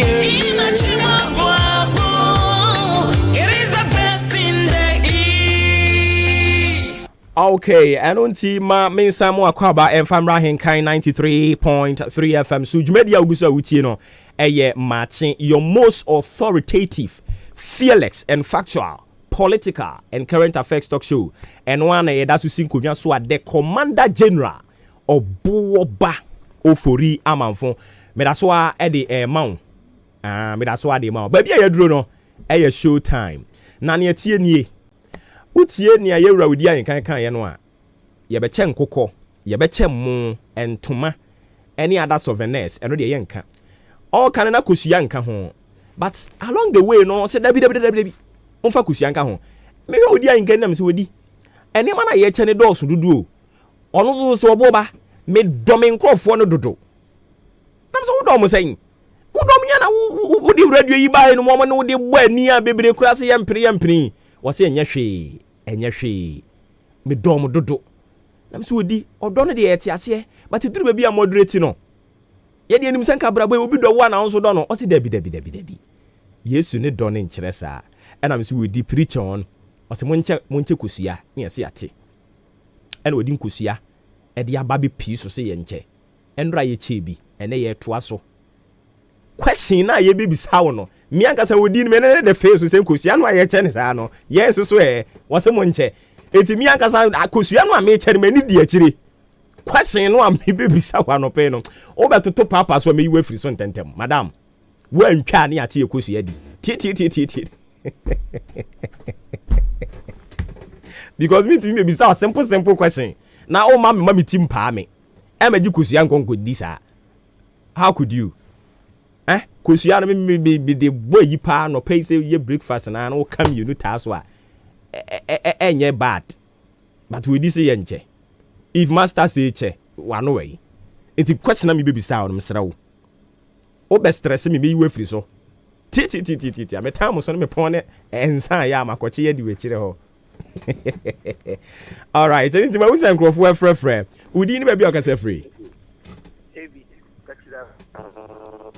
Okay, and unti ma mensa mo akwaba enfamra Ahenkan 93.3 FM. So jumedia ugusa uti no eye Maakye, your most authoritative, fearless and factual, political and current affairs talk show. And one that's who sing so the Commander General Obuoba Ofori Amanfo. Me that's why the mount. Me that's why the mount. Baby I dro no eye show time. Na ne tie nie utie ni ayewura wudi Ahenkan kan ye no a ye be che nkokɔ ye be che mu entoma any other souvenirs eno de ye nka all kan na kosua nka ho but along the way no say dabi onfa kosua nka ho me hwe wudi Ahenkan nam se wodi eni ma na ye che ne dɔɔso dudu o ɔno so se oboba me dɔme nkrɔfo no dodo nam se wodɔ mo sɛn wodɔ nya na wodi radio yi bae no mo no wodi bɔ ani a bebre kura se yempiri wase enye hwe me dom dodo nam so odi odo no de yete ase but duru ba bia moderate no ye de enim sanka brabo obi do wa na nso do no o se dabi Yesu ne do ne nkyere saa enam so odi preach on o se monche kusua ne yese ate ena odi nkusua e de aba be pi so se ye nche enra ye chebi ene ye toa so question na ye bibisa wo no mi ankasa wodi ni menene de face so kusua no aye che ne saa no yes so wo se monche eti mi ankasa akusua no a me che ne mani di akire question no am bibisa wa no pe no o betoto papa so me yiwe free so ntentem madam wo antwa ne ate kusua di ti because me to me bisa simple question na o ma me tim pa me e ma ji kusua nkonko di saa how could you kusua no me de boy yi pa no pay say ye breakfast na no come you no taso a enye bad but we dis say nche if master say che wa no way it question na me baby sa no msra wo o be stress me be we free so ti me time so no me pon ensan ya makoche ye di we kire ho all right anything we say nkrofo frefre udi ni baby okase free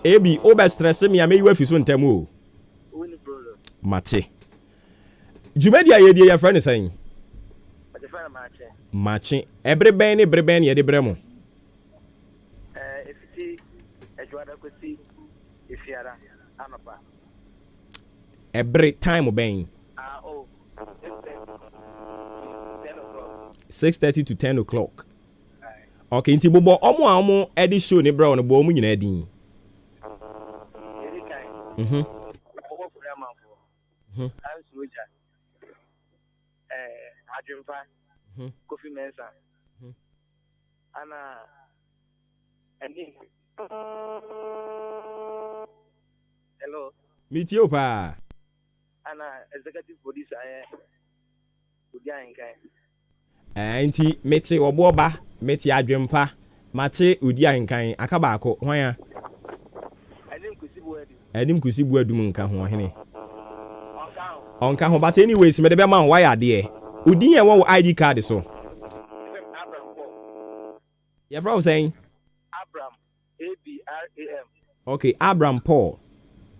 Ebi oba stress me ame yiwa fiso ntem o. Mate. Jumedia ye die ya friend say. Maakye. Ebreben ni breben ye de bremo.
Efiti ejuada kwesi efiara amapa.
Every time obeying. 6:30 to 10 o'clock. Okay, nti bobo omo edi show ne bra no bo mu nyina din.
Obuoba Ofori Amanfo. Soja. Adwempa. Kofi Mensa. Ana Ani. Hello.
Meet you pa.
Ana executive producer Udia Nkai.
Nti meti Obuoba, meti Adwempa, mate Udia Nkai akaba akọ hwan ya. Edim kusibu adum nka ho hene. Onka ho but anyways me de be ma why ade. Udin e wo ID card so. You from saying?
Abraham Abram.
Okay, Abraham Paul.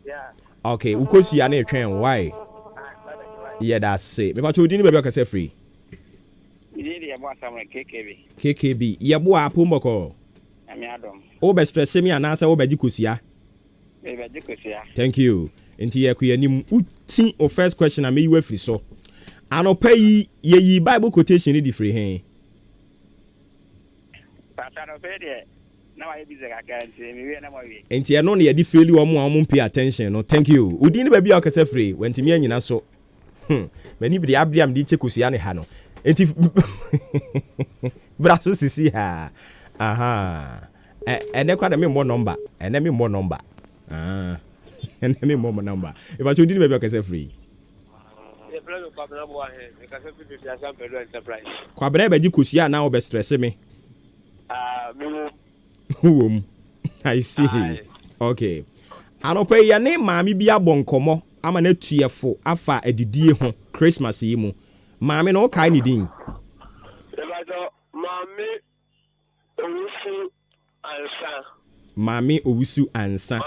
Yeah.
Okay, ukosi ya na etwen why? Yeah, that's it. Me pa cho udin be be ka say free.
Idiri ya bwa samre
KKB. Ya bwa apomboko.
Ami adom.
O be stress me anasa o be gikosia. Thank you. Inti ye kuyanim uti o first question am you free so. Anopa yi ye Bible quotation di free hen.
Pastor no pay there. Na wa bi zeka kan nti mi we na mo we.
Inti ye no na ye di fail wo pay attention no. Thank you. Udi ni ba bia o kase free wenti me anyina so. Mani bi abliam di chekusia ne ha no. Inti braso sisi ha. Aha. Ene kwa na me mo number. Ene me mo number. And me more number. If I told you maybe I can say free. Kwabena be kusia na obe stress me. I see. Okay. Anope ya ne maami bia bonkomo ama na tuefo afa edidie ho Christmas yi mu. Maami no kai ni din. Maami owusu ansa.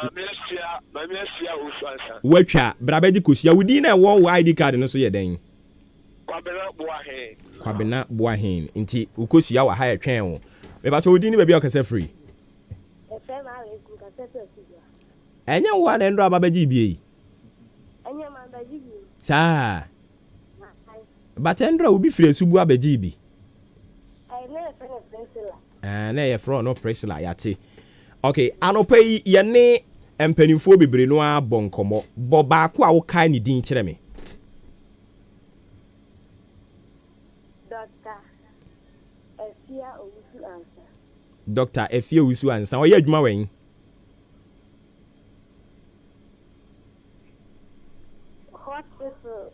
Maami afia owusu ansa. Watwa brabedi kosia wudi na wo ID card no so ye den. Kwabena Boahen. Nti ukosia wa ha etwen wo. Me ba to wudi ni ba bia okase free. Enya wo na ndro ababaji bie. Enya ma abaji bie. Sa. Batendro ubi free subu abaji bi. Na ye fro no Priscilla yate. Okay, anopa yi ye ne empanimfo bebre no abonkomo. Bo ba ko a wo kai ni din kire me. Dr. Efia Owusu Ansa. Oye adwuma wen. Hospital.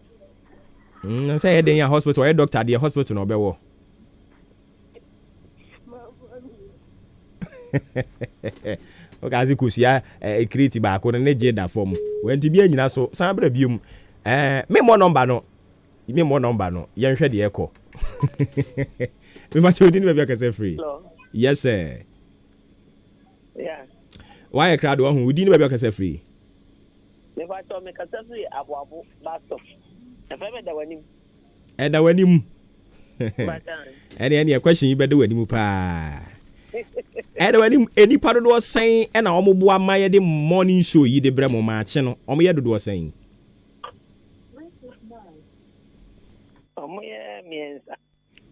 Say he den ya hospital, oye doctor dey hospital no bewo. Okay, as kusia create ba ko ne je da form. Wenti bi anyina so san bra biom. Me mo number no. Me mo number no. Yen hwe de ekọ. Me ma chodi ni be ka free. Hello. Yes sir.
Yeah.
Why crowd one who didn't be ka free?
Me fa to me ka free abo laptop. E fa me da wanim.
E da wanim. Any question you better wanim pa. E da wanim eni pa do sen e na omo bo amaye de morning show yi de bremo Maakye no. Omo ye do sen.
Omo ye miensa.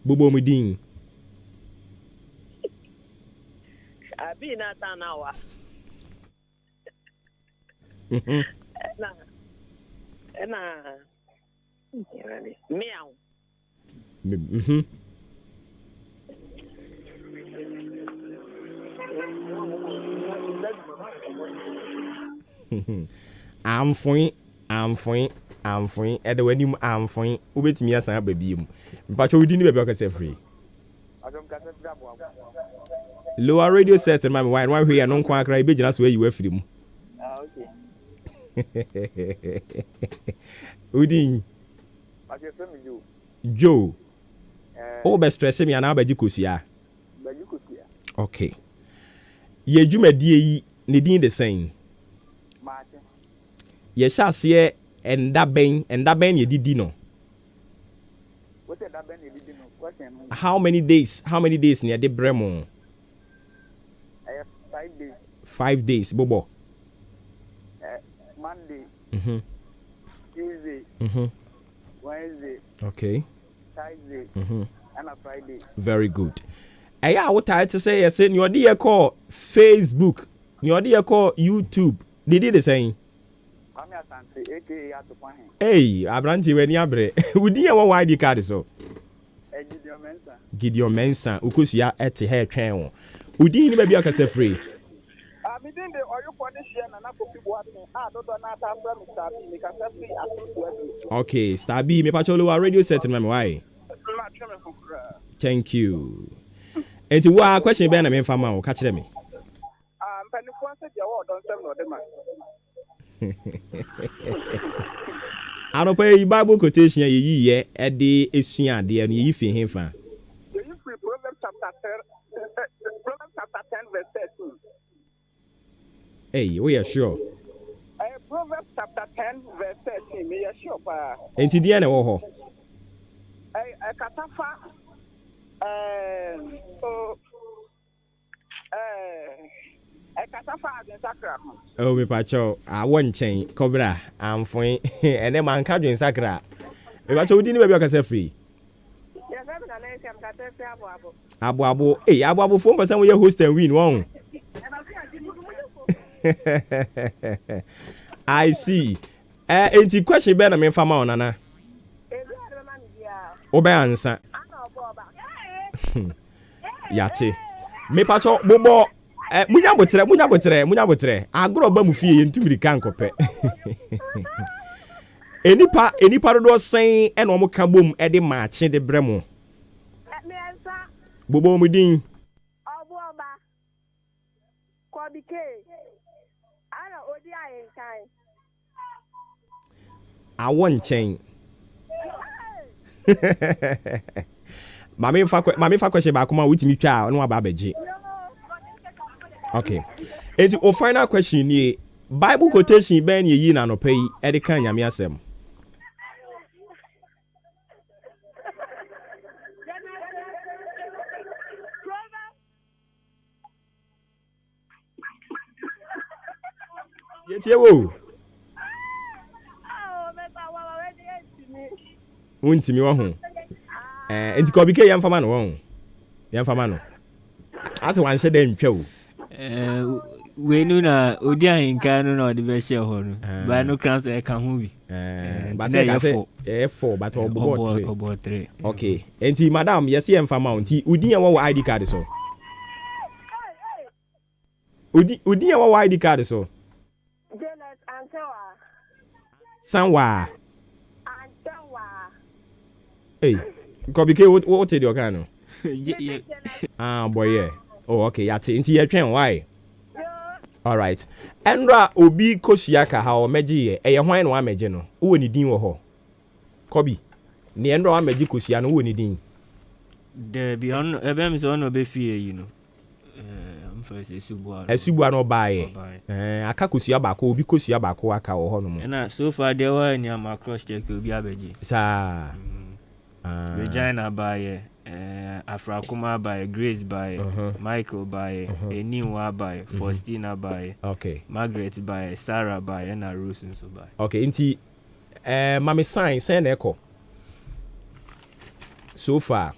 Bobo mu din.
Abi na tanawa. Na meow. I'm fine. Ede wanim I'm fine. Ubetimi asan ababiem. Mpacho wudi ni bebe okase free. Lower radio set in my mind. Why we are non kwa cry be just where you were free mu. Okay. Udin. Joe. Oh, be stress me ana ba jikosia. Okay. Ye dwumadie yi ne din the same. Maakye. Ye hyase enda ben ye didi no. What enda ben ye didi no? Question. How many days ne de bremo? 5 days. 5 days, Bobo. Monday.
Wednesday.
Okay.
Thursday.
And
a Friday.
Very good. I would try to say, yes, your dear call Facebook, your dear call YouTube. Did it the same? Hey, Abranti, when you are would you have a ID card so? Gideon Mensa, Ukusia at the hair channel. Would you maybe a case free? Okay, Stabi, me pacholo radio set in my way. Thank you. And to what question Ben and Fama catch them. I don't pay Bible quotation ye at the Asian dear and ye feel him fan.
Chapter 10 verse 13.
Hey, we are sure.
Proverbs chapter 10 verse 13. Me are sure.
And to the end of all.
Katafa.
Oh, me pacho, I won't change. Cobra, I'm fine. And then man can't drink sacra. If I told you, maybe I can say free. Abu, hey, Abu 4% with your host and win one. I see. Ain't the question better than from on, Nana? Obey answer. Yati. Me pacho, Bobo. Munya botre. Agro ba mu fie ntu mi kan kope. Eni pa do sen e no mo ka bom e de maache de bremo. Bobo mu din.
Obuoba. Kwabike. Ana odi ayenkan.
Awon chen. Mami fa question ba kuma witimi twa no aba beji. Okay. And the final question here, Bible quotation ben ye na no pay e de kan nyame asem. Yetie wo. Wontimi wo ho. Enti ko bi ke yam fama no wo. Yam fama no. Ase wan hye dem twa wo.
We know na odi ahinka no na the best share ho no but no crowns e kan ho bi
but say F4 but obo 3 okay enti madam yes em fama enti udi en wo ID card so udi en wo ID card so
Janet
Sanwa hey ko bi ke what did you can no boy yeah oh okay yati enti ye twen why all right Endra obi kosiaka ha o meji ye hwan no ameji no wo ni din wo ho kobi ni Endra ameji kosia no wo ni din
de bi on ebe mi so no be fie you know am first
esubua no bae aka kosia ba ko obi kosia ba ko aka wo ho no mo
na so far there were ni am across check obi abeji
sa
Regina bae Afrakuma by Grace by Michael by Eniwa by Faustina by Margaret by Sarah by and Rose and so by.
Okay, inti mami sign send echo. So far.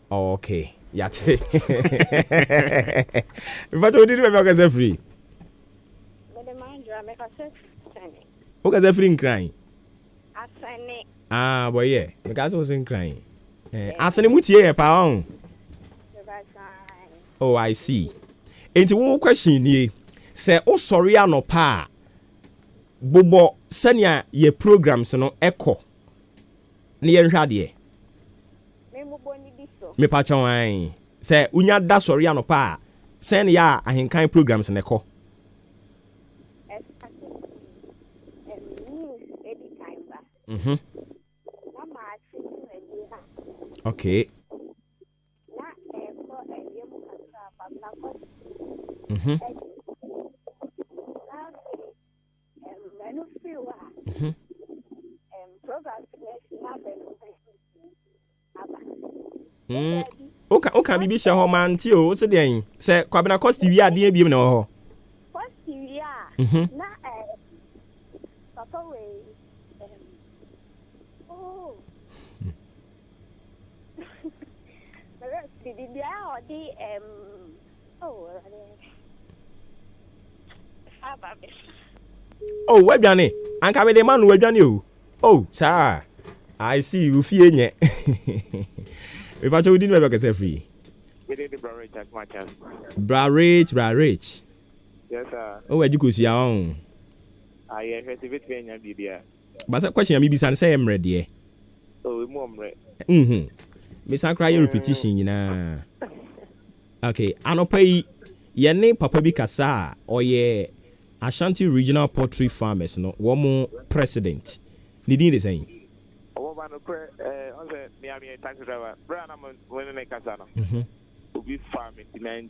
Okay. Yate. But what did you make us free? What is free crying? Ah, boy, yeah. Because I wasn't crying. Asane mutie pa on. Oh, I see. Enti one question ni say o sorry anopa bobo senia ye programs no eko ne ye nhwa de me pa chon say unya da sorry anopa senia ahenkan programs ne eko okay. Okay, bibi sha ho man ti o se den se kwabena cost TV ade biem na ho
cost TV na papa we
Oh, webjane. Anka me de man webjane o. Oh, sir. I see you fear nye. We pacho within we say free.
We did the Brarich at my chance.
Brarich.
Yes, sir.
Oh, where you go see your own?
I heard it when you did there.
But that question, maybe san say I'm ready.
Oh, mom, right?
Miss Ancra repetition, you know. Okay, I no pay your name, Papa Bikasa, or ye Ashanti Regional Poultry Farmers, no one more president. Did the same?
Oh, man, on the near taxi driver, Brian, I'm winning a casano. To be farming,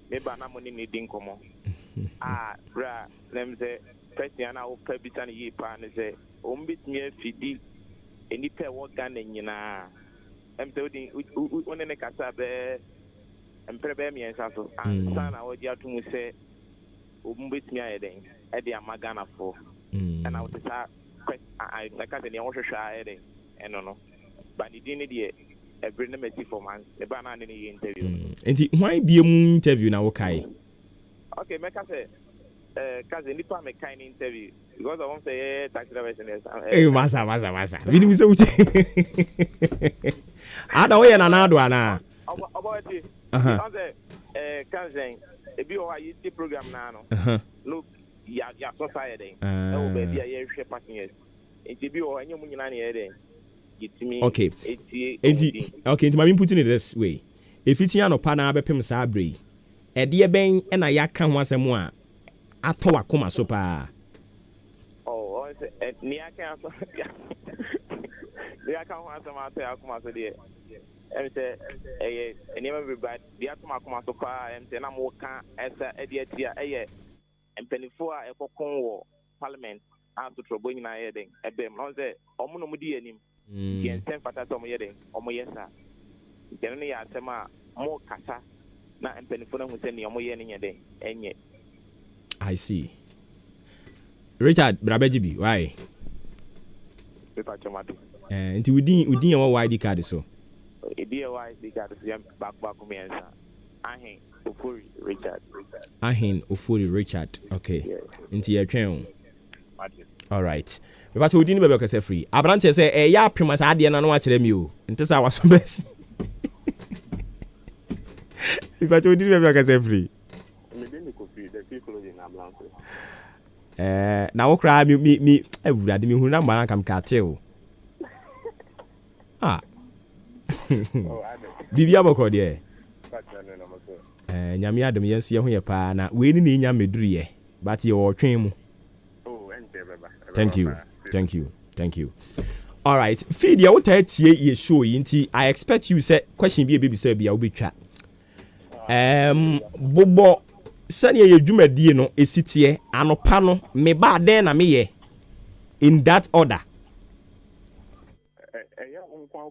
maybe I'm money needing come on. Bra, let me say, question I will pay bitan ye pan say, bit me a fidi, any pair what gun in yana. I'm telling you, one in a casabe and prepare me and so, and son, I would yet to say, bit me a day, at the Amagana for, and I would say, I can't any also shy, and no, but the dinner yet. A bring them a for man, the banana in the interview.
And why be a moon interview now? Okay,
okay, make us say, cousin, if I make kind interview, because I won't say taxi drivers in this.
Hey, massa. We didn't say, I don't know another one.
About it, cousin, if you are a program now, look, you're society. No, baby, I share partners. If you are any money,
okay. Okay, my putting it this way. If it's an opana bepem sabre, a dear bang and I can once more. I told a coma sopa.
Oh, near cancer. The account was a matter of Commander dear. And say, and never bad. The Atoma Sopa and then I'm working as a dear and penny for a cocoon parliament after trouble in my heading. A bem on the Omonomudi. Yen send for that on my heading, or my yes, sir. Generally, I say, more cassa, not and pennyphone who send you on my yearning a day, and yet.
I see. Richard, Brabejibi, why? Until we didn't our ID card so.
A dear YD card is back me answer. Ahin
Ofori Richard. Okay. Into your channel. All right. But we didn't be say free. Abrante say, "Eh, ya primas adie na no a kire mi o." Nti sa waso be. But we didn't be say free.
Me dey ko free the people in ambulance.
Na wo kra mi ewurade mi hu na mba kam ka te o. Ah. Bibi aboko de. Nyame adom yenso ye ho ye pa na we ni nya meduru ye. But ye wo twen mu. Thank you. All right. Feed your ye show inti. I expect you say question be a baby say be a be chat. Bobo sani ye dwumadie no esitie anopa no me ba den na me ye in that order.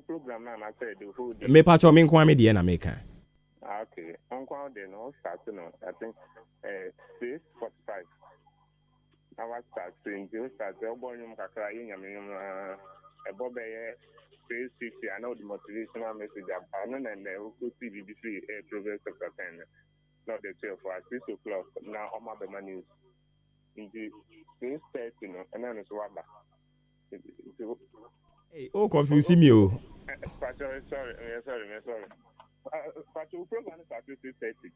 Program na na say the whole day.
Me pa cho me nkwa me de na me kan.
Okay. Nkwa de no start no. I think 6:45. I was starting to start the Obonum Kakra in a Bobby 360. I know the motivational message about and we could see BBC Proverbs chapter 10. Not the 12 for 6 o'clock. Now, all my news. In the 6:30, and then it's Waba.
Hey, oh, confuse me.
Sorry. But the program is at 6:30.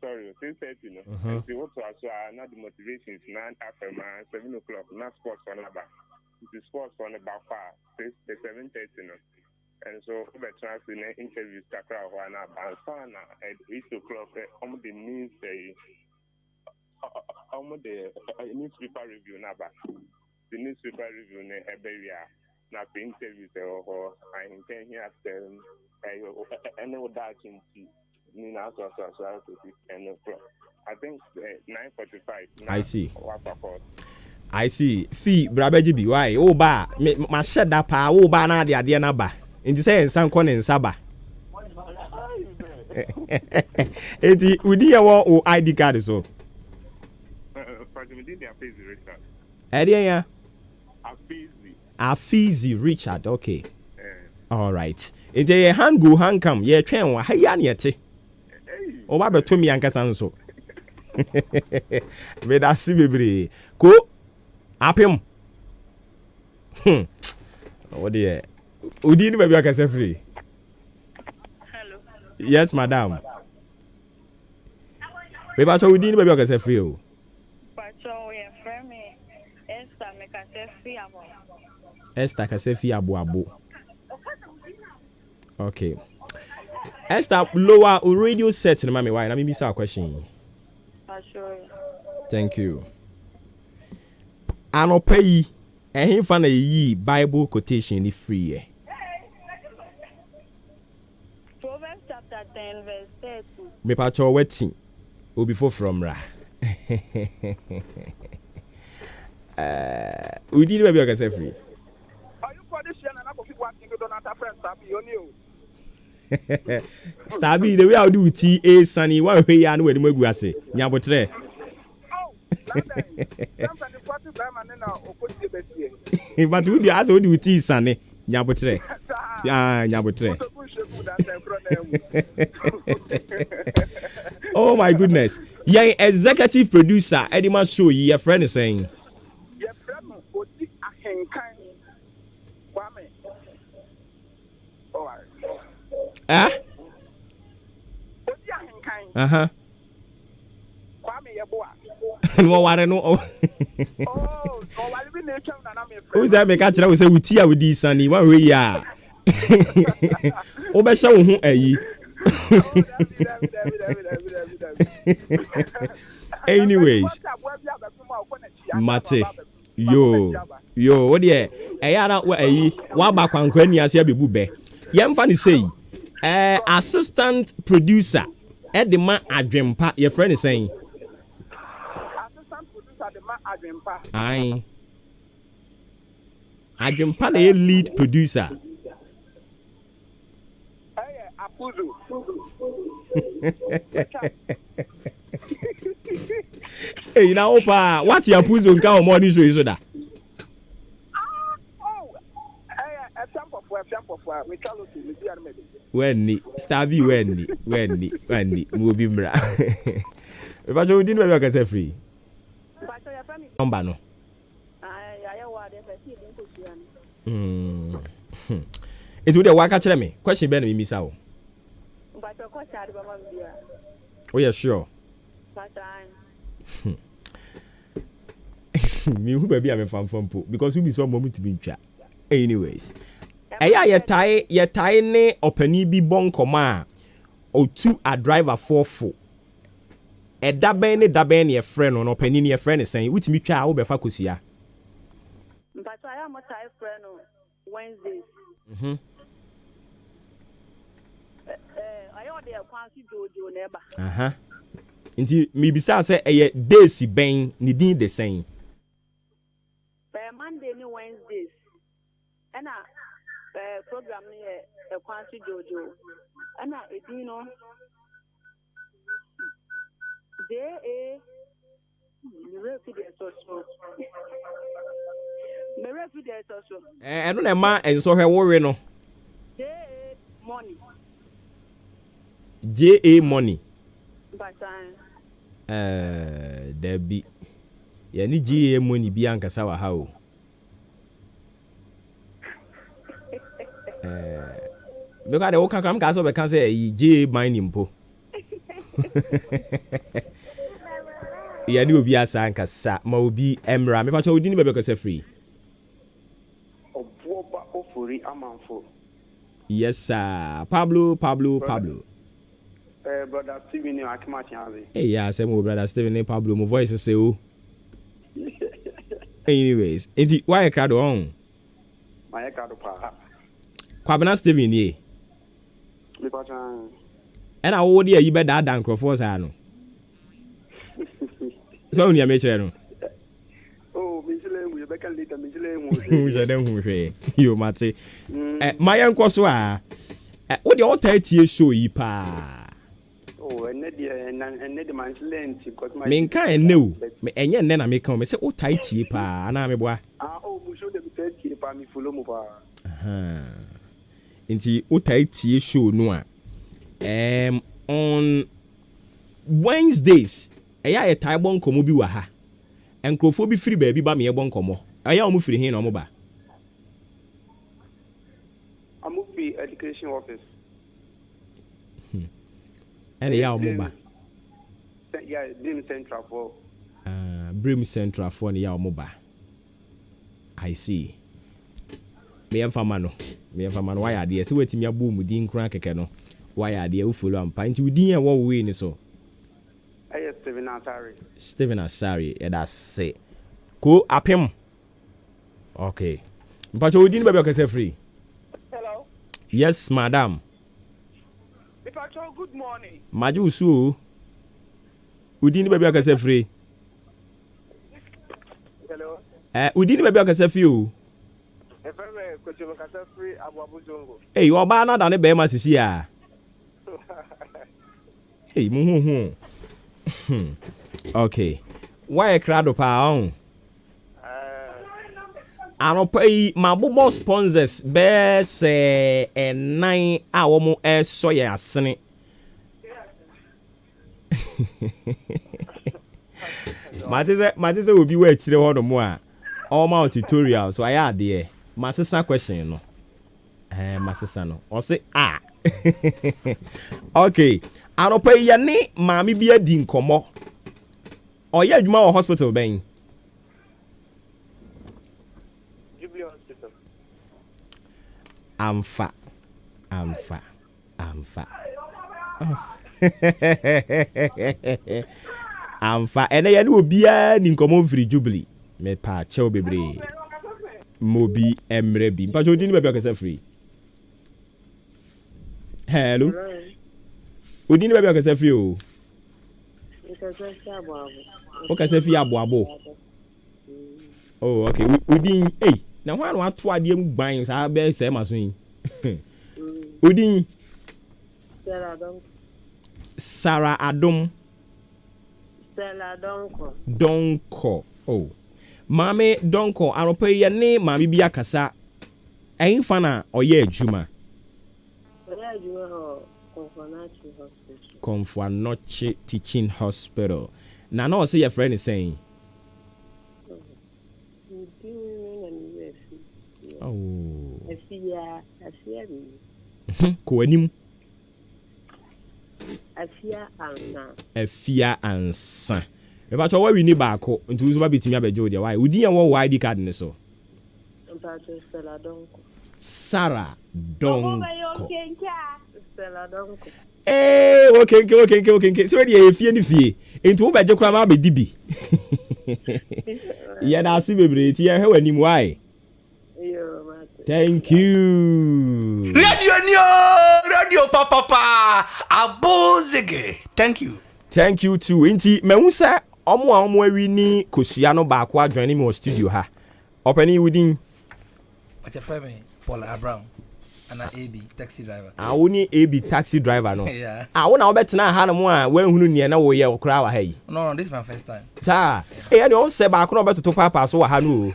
Sorry, 6:30, no. And the also not the motivations, not after 7 o'clock, not sports on about. The sports on about 7:30, no. And so, we try to interview Sakra or Sana at 8 o'clock, almost the news, almost the newspaper review, Naba. The newspaper review, Eberia, not the interviews, or I intend here after any that in I think 9:45.
I see. Fee, Brabeji be why? Oh, ba, my shed up, oh, ba, na, the naba. In the same San Con and Saba. It would be a ID card so. Afizi Richard, okay. All right. It's a hand go hand come, ye train wa hayan yet. Oba beto mi ankasa nso. Me da si bebre. Ko apem. What the Udi ni baby akasa free.
Hello.
Yes, madam. We ba so Udi ni baby akasa free o.
Pacho we friend me. Esther me kase free abo.
Esther kasa free abo. Okay. Esther, lower radio set in mommy. Why? Let me miss our question.
Sure.
Thank you. Anopai, and him fan a Bible quotation is free.
Proverbs chapter 10, verse 30.
Me pacho wetting. Will be for from ra. We did maybe I can say free.
Are you for this year and I go fit one thing you don't have friends Stabby on you?
Stabby, the way I do with TA Sunny, one way and where the Muguase, Yabotre.
Oh,
but would you ask what do with tea, Sunny? Yabotre. Yabotre. Oh my goodness. Yeah, executive producer, Eddie Masho, your friend is saying.
Your friend, Odi Ahenkan. Kwame Yeboa.
No worry no. Oh, who's that make catch we say we tia with this sunny one way ya. Obesha wo hu ayi. Anyways. Mate. Yo, what there? Eyara wa ayi, wa ba kwankwa ni ase abebu be. Yemfa ni say assistant producer Edema Adwempa, your friend is saying.
Assistant producer Edema Adwempa.
Aye. Adwempa the lead producer.
Hey, Apuzu.
Hey, now opa, what your Apuzu nka o morning show is that? When Stabby when movie bra. If I told you maybe I can say free. Number no. It would a work at me. Question Ben miss out. Oh yeah, sure. Me who baby I'm a fan from because we be so moment to be chat. Anyways. Eya ye tie ne opani bi bon koma o two a driver 44 e daben ne daben ye friend no opani ne ye friend sen wutimi twa wo be fa kosia
but I am a tie friend on Wednesdays I order kwansi jojo neba nti mi bisa say eye days ben ni din the same Monday ni Wednesdays and program here a quantity jojo and you know they I don't ma and so her worry no money JA money but there be ya ni JA money bi ankasa wa ha o because the worker come cancel because J mining po. Ya ni obi asa nkasa ma obi emra me pa cho odi ni be because free.
Obuoba Ofori Amanfo.
Yes sir. Pablo.
Brother Steven Akimachiazi.
Hey yeah, say mo brother Steven Pablo mo voice say o. Anyways, enti why crowd on?
My crowd pa.
Kwabena Steven ye. And I would you better than Crawford's ano. So you make no.
Oh, Michelin, we back later, Michelin.
You might say, my uncle, what the old 30 show ye pa. Oh, and the man's lens, because my main kind knew, and yet then I make come and say, oh, tight ye pa, and I'm a boy. Oh, we should have 30 pa me full of Inti utai tie show no on Wednesdays ɛyɛ tie bon komo bi wa ha enkrofo bi free baabi ba me bon komo ɛyɛ omo free hin na omo ba
omo free education office
ɛne ya omo ba
yeah Brim Central for
Brim Central for ne ya omo ba I see me emfa ma no why ade se wetimi abu mu din kran keke no why ade u follow am pa nti udin e wo we ni so Steven Asari that's say ko apem okay mpacho udin baby okase free
hello
yes madam
mpacho good morning
maju su udin baby okase free
hello
udin baby okase free o
efeme ko chimo kase free abuabu zongo
hey oba na da ne be ma sisi a hey mu okay why crowd pa on anopai mabobo sponsors be se nine a wo mo so ya asene matise obi wa chire ho no mo a all my tutorial so aya ade masesa question no masesa no o say okay anopai ya ni maami bi adi nkomo oye adwuma wo hospital ben
Jubilee Hospital
amfa amfa ene ya ni obia ni nkomo mfiri Jubilee me pa chew bebre mobi emre bi mpa jodi ni bebe akasa free hello odi ni bebe akasa free o okasa free abo oh okay odi na hwan no ato ade mu gban sa be se ma so yin odi Sarah Adom Donko oh mame Donko aropa ye ne mame bi akasa en fa na oye adwuma Comfort Teaching Hospital na no say your friend is saying oh ko anim afia ansa e ba cho wa wi ni ba ko ntu so ba bitimi abejo de why udi yan wo ID card ne so Sarah Donko okay so dey efie ni fie ntu wo beje kura ma be dibi ya da si bebre ti ya he wani mu why thank you
radio papa abozege thank you
too inti mehu sa omo awi ni kosua no ba ko adwan me studio ha opani within
what your friend Paul Abraham and AB taxi driver
woni AB taxi driver no
yeah
wona obetena ha no mo a wanhunu ne na wo ye okra wa ha yi
no this is my first time
sa e no se ba ko no beto papa so wa ha no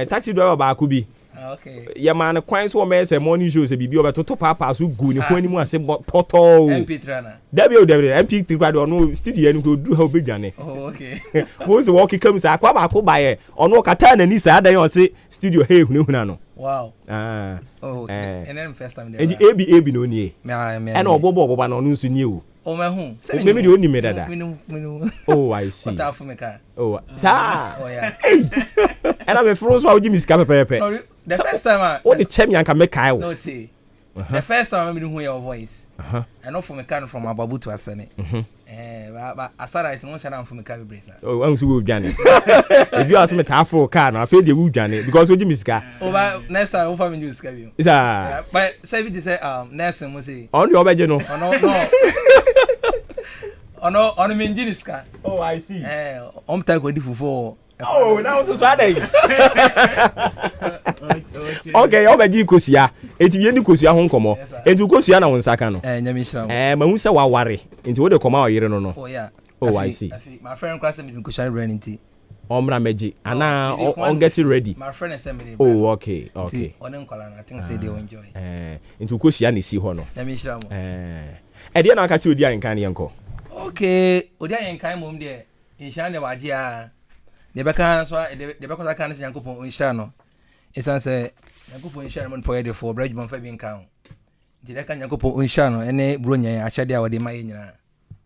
taxi driver ba ko bi
okay
ya man kwan so me say morning show se bibi obeto papa so gu ne ho animu ase poto
MP3 na
MP3 kwade ono studio ni ko duru ha obedwane
oh okay
mo se walk kam sa akwa ba ko ba ye ono kata na ni sa adan o se studio he hunahuna no
wow oh and then first time there
AB no ni and obobo na ono nso ni o
oh me hu
me me oni me dada oh I see
what after me ka
oh sa
oh yeah
and I'm for so awji misika pepe
the first time
what the champion can make kai
no see the first time me who your voice and not from me can from Ababu to Asane but asara it no shana from me ka be bresa
oh wan so we dwane if you ask me tafo car na afi de we dwane because we misika
oh but next time we family use ka bi
isa
but say we say next mo say
on the obeje no
ono me njiniska
oh I see
omta ko di fufu
oh now so adai okay obeji kosia eti ye ni kosia ho nkomo eti kosia na wonsaka no
nyame hira
ma hu se wa ware enti wo de koma oyire no no
oh yeah
oh I see
my friend class me kosia brand enti
omra meji ana on get ready
my friend send me
oh okay
on nkola na I think say they enjoy
enti kosia na si ho no
nyame hira mo
e de na aka chi odi an kan ye nko
Okay, odi ayen kan mom de insha ne waje a de beka so de beka kan se yankopon insha no esan se yankopon insha no for the for bridge man fa bi nkan de kan yankopon insha no ene bronya achade a wode maye nyina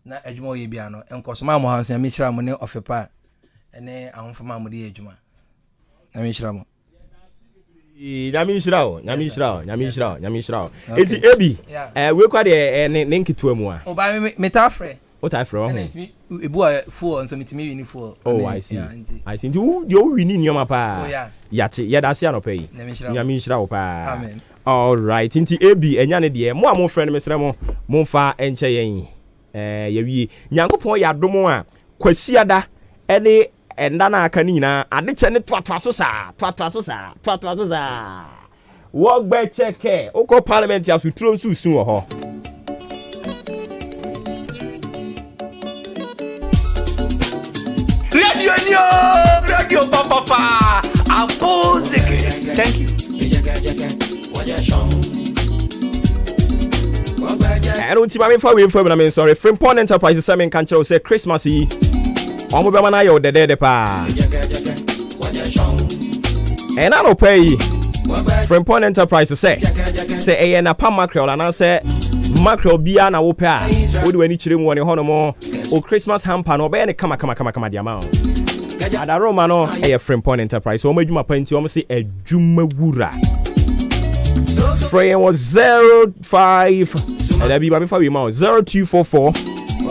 na adwuma oye bia no enkosoma mo hanso ya mi hira mo ne ofepa ene ahonfama mo de adwuma na mi hira mo
nyami hira eti ebi we kwa de ne nkitua mu a
o ba me ta frɛ
what I from
ebu a full so mitimi wini full
oh I see you wini nyoma pa yate yeda se anopai nyami hira wo pa
amen
all right nti ebi enya ne de mo a mo friend me sere mo fa enche yen yawie nyankopon ya domo a kwasiada ene enda na aka ni nyina ade che ne twatwa so sa wo gbe cheke oko parliament ya suturo nsusun wo ho
radio papa apose thank you
I don't see my info na me sorry Frimpon Enterprises say can tell say Christmas yi omo be mana yo de pa and I don't pay Frimpon Enterprises say e na pa mackerel and say mackerel bia na wo pa wo de wani chire mu woni hono mo o Christmas hamper no be ne kama dia ma adaroma no e Frimpon Enterprise o madwuma panti o mo say adwuma wura Frey was 05 and I be before we mount 0244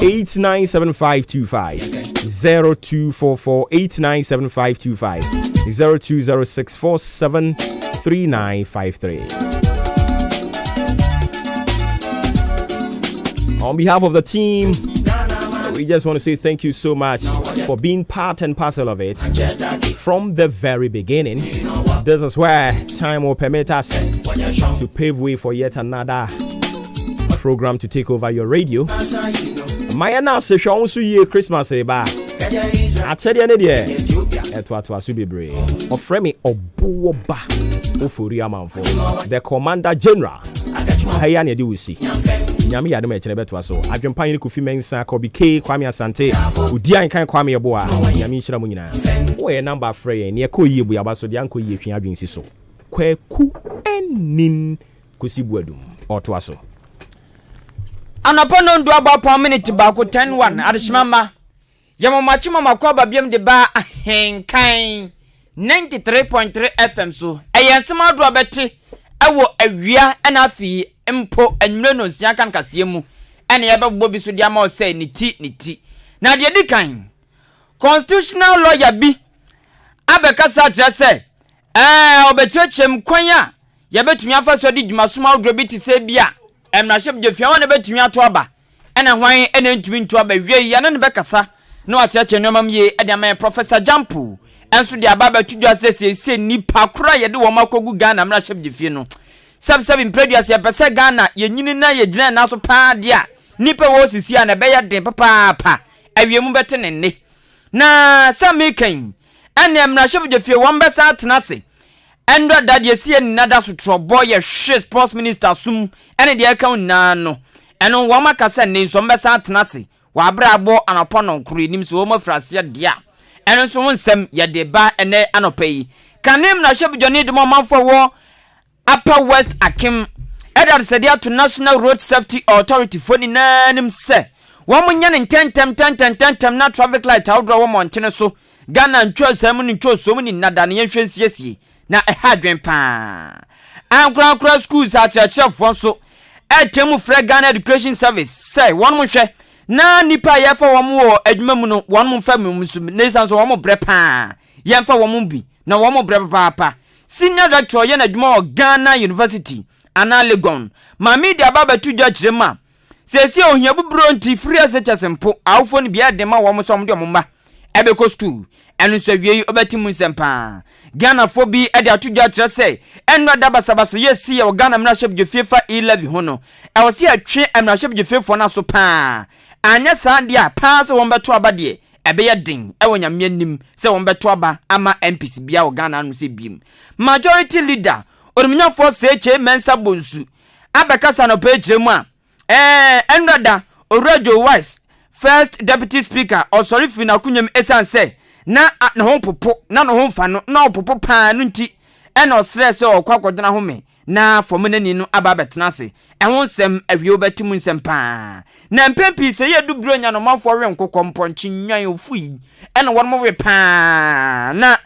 897525 0244 897525 0206 473953. On behalf of the team, we just want to say thank you so much for being part and parcel of it from the very beginning. This is where time will permit us to pave way for yet another program to take over your radio. My na se hwa nso ye Christmas eba. Achede ne de eto asu bebre. Ofre me Obuoba Ofori Amanfo, the Commander General. Haya ne de wusi. Nyame yade me kire beto aso. Adwempan ne Kofi Mensa ko bi K Kwame Asante. Odi an kan Kwame Yebo a nyame nhira mu nyina. Wo ye number frey ne ko yie bu yaba so de anko yie twa adwensi so. Kwaku enin kosi buadum. Oto aso.
Anapono ndo aba minute ba ko 10-1 adeshimama. Yamo machimo makwaba biem de ba ahenkan 93.3 FM so. Eyansema do abeti ewo awia na afi mpo anwure no nsia kan kase mu ene yebebo bi so dia ma o say ni ti na de dikan constitutional lawyer bi abekasa kire say obechechem kwanya yebetumi afa so di dwumasoma odro bi ti se bia emrahye bjefia wona betumi ato aba ene hwan ene ntumi nto aba wie ya ne bekasa no acheche no mam ye ede am professor Jampu enso de aba betudwa se nipa kura ye de wo makogu Ghana mrahye bjefie no sab impreduas ya pese Ghana ye nyini na ye gyina na so pa dia nipa wo sisi a na be ya den papa awiemu bete ne na samikan ene mrahye bjefie wo mbesa atenase Endra dadye sie ni nada so trobo ye hwe sports minister sum ene de aka na no eno wo makasa ne nso mbesa atenase wa abrabo anapono nkuru nim so wo mafrase dia eno nso wonsem ye de ba ene anopai kanem na hwebjoni de momamfo wo Upper West Akim Edad Sedia to National Road Safety Authority for the nanim se woman yan in 10 na traffic light out draw mountain so Ghana and Cho Simon in Cho so many nadani entrance na a hadwen pa and crown schools at church of so temu Fred Ghana Education Service say one mo hwe na nipa ye fa wo mo adwuma mu no one mo fa mu so nesan so wo mo bre pa ye fa wo mo bi na wo mo bre papa Senior Director ye na adwuma Ghana University ana Legon ma media baba tudwa kirema sesi ohia bubro nti free SHS mpo awfo ni bia de ma wo mo so mo de mo mba ebeko school enu so wie obati mu sempa Ghana fo bi e de atudwa kire se enu adabasabasa ye si ye Ghana mrahye bjefefa 11 hono e wo se atwe mrahye bjefefo na so pa anya sa dia pa se wo mbeto abade ebe ye din e wo nyame nim se wo mbeto aba ama MPC bia wo Ghana no se biem majority leader orumnya for se mensa bonsu abekasa no pa ejire mu a enrada orajo wise first deputy speaker osori fi na kunyam esan say na ne ho popo na no ho fa no na opopo pa no nti e na osrese okwakodena ho me na fomenani no aba betena se ehon sem awie obetim nsem pa na mpempi se ye dubro nya no mafo we nkokọ mponchi nwan ofui e na wonmo we pa na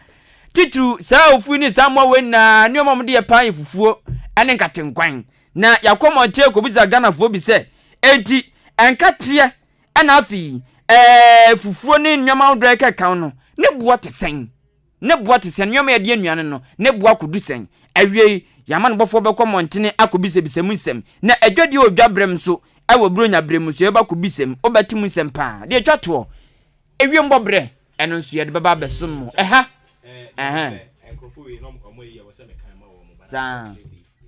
titu sa ofui ni samwa we na nioma mde ye pa fufuo ene nkatenkwan na yakomo che ko biza Ghana fo bi se enti enkatie ena afi fufuo ni nioma odre ka kan no ne buo tesen nioma ye de anuane no ne buo kodu sen awie yaman bofo beko montene akobise bisem nsem na adwade odwabrem so ewo bronya brem so eba kobisem obatim nsem pa de atwato ewie mbobre eno nso ye de baba besom eha enkrofo we no mo ye wo se me kan ma wo mo ba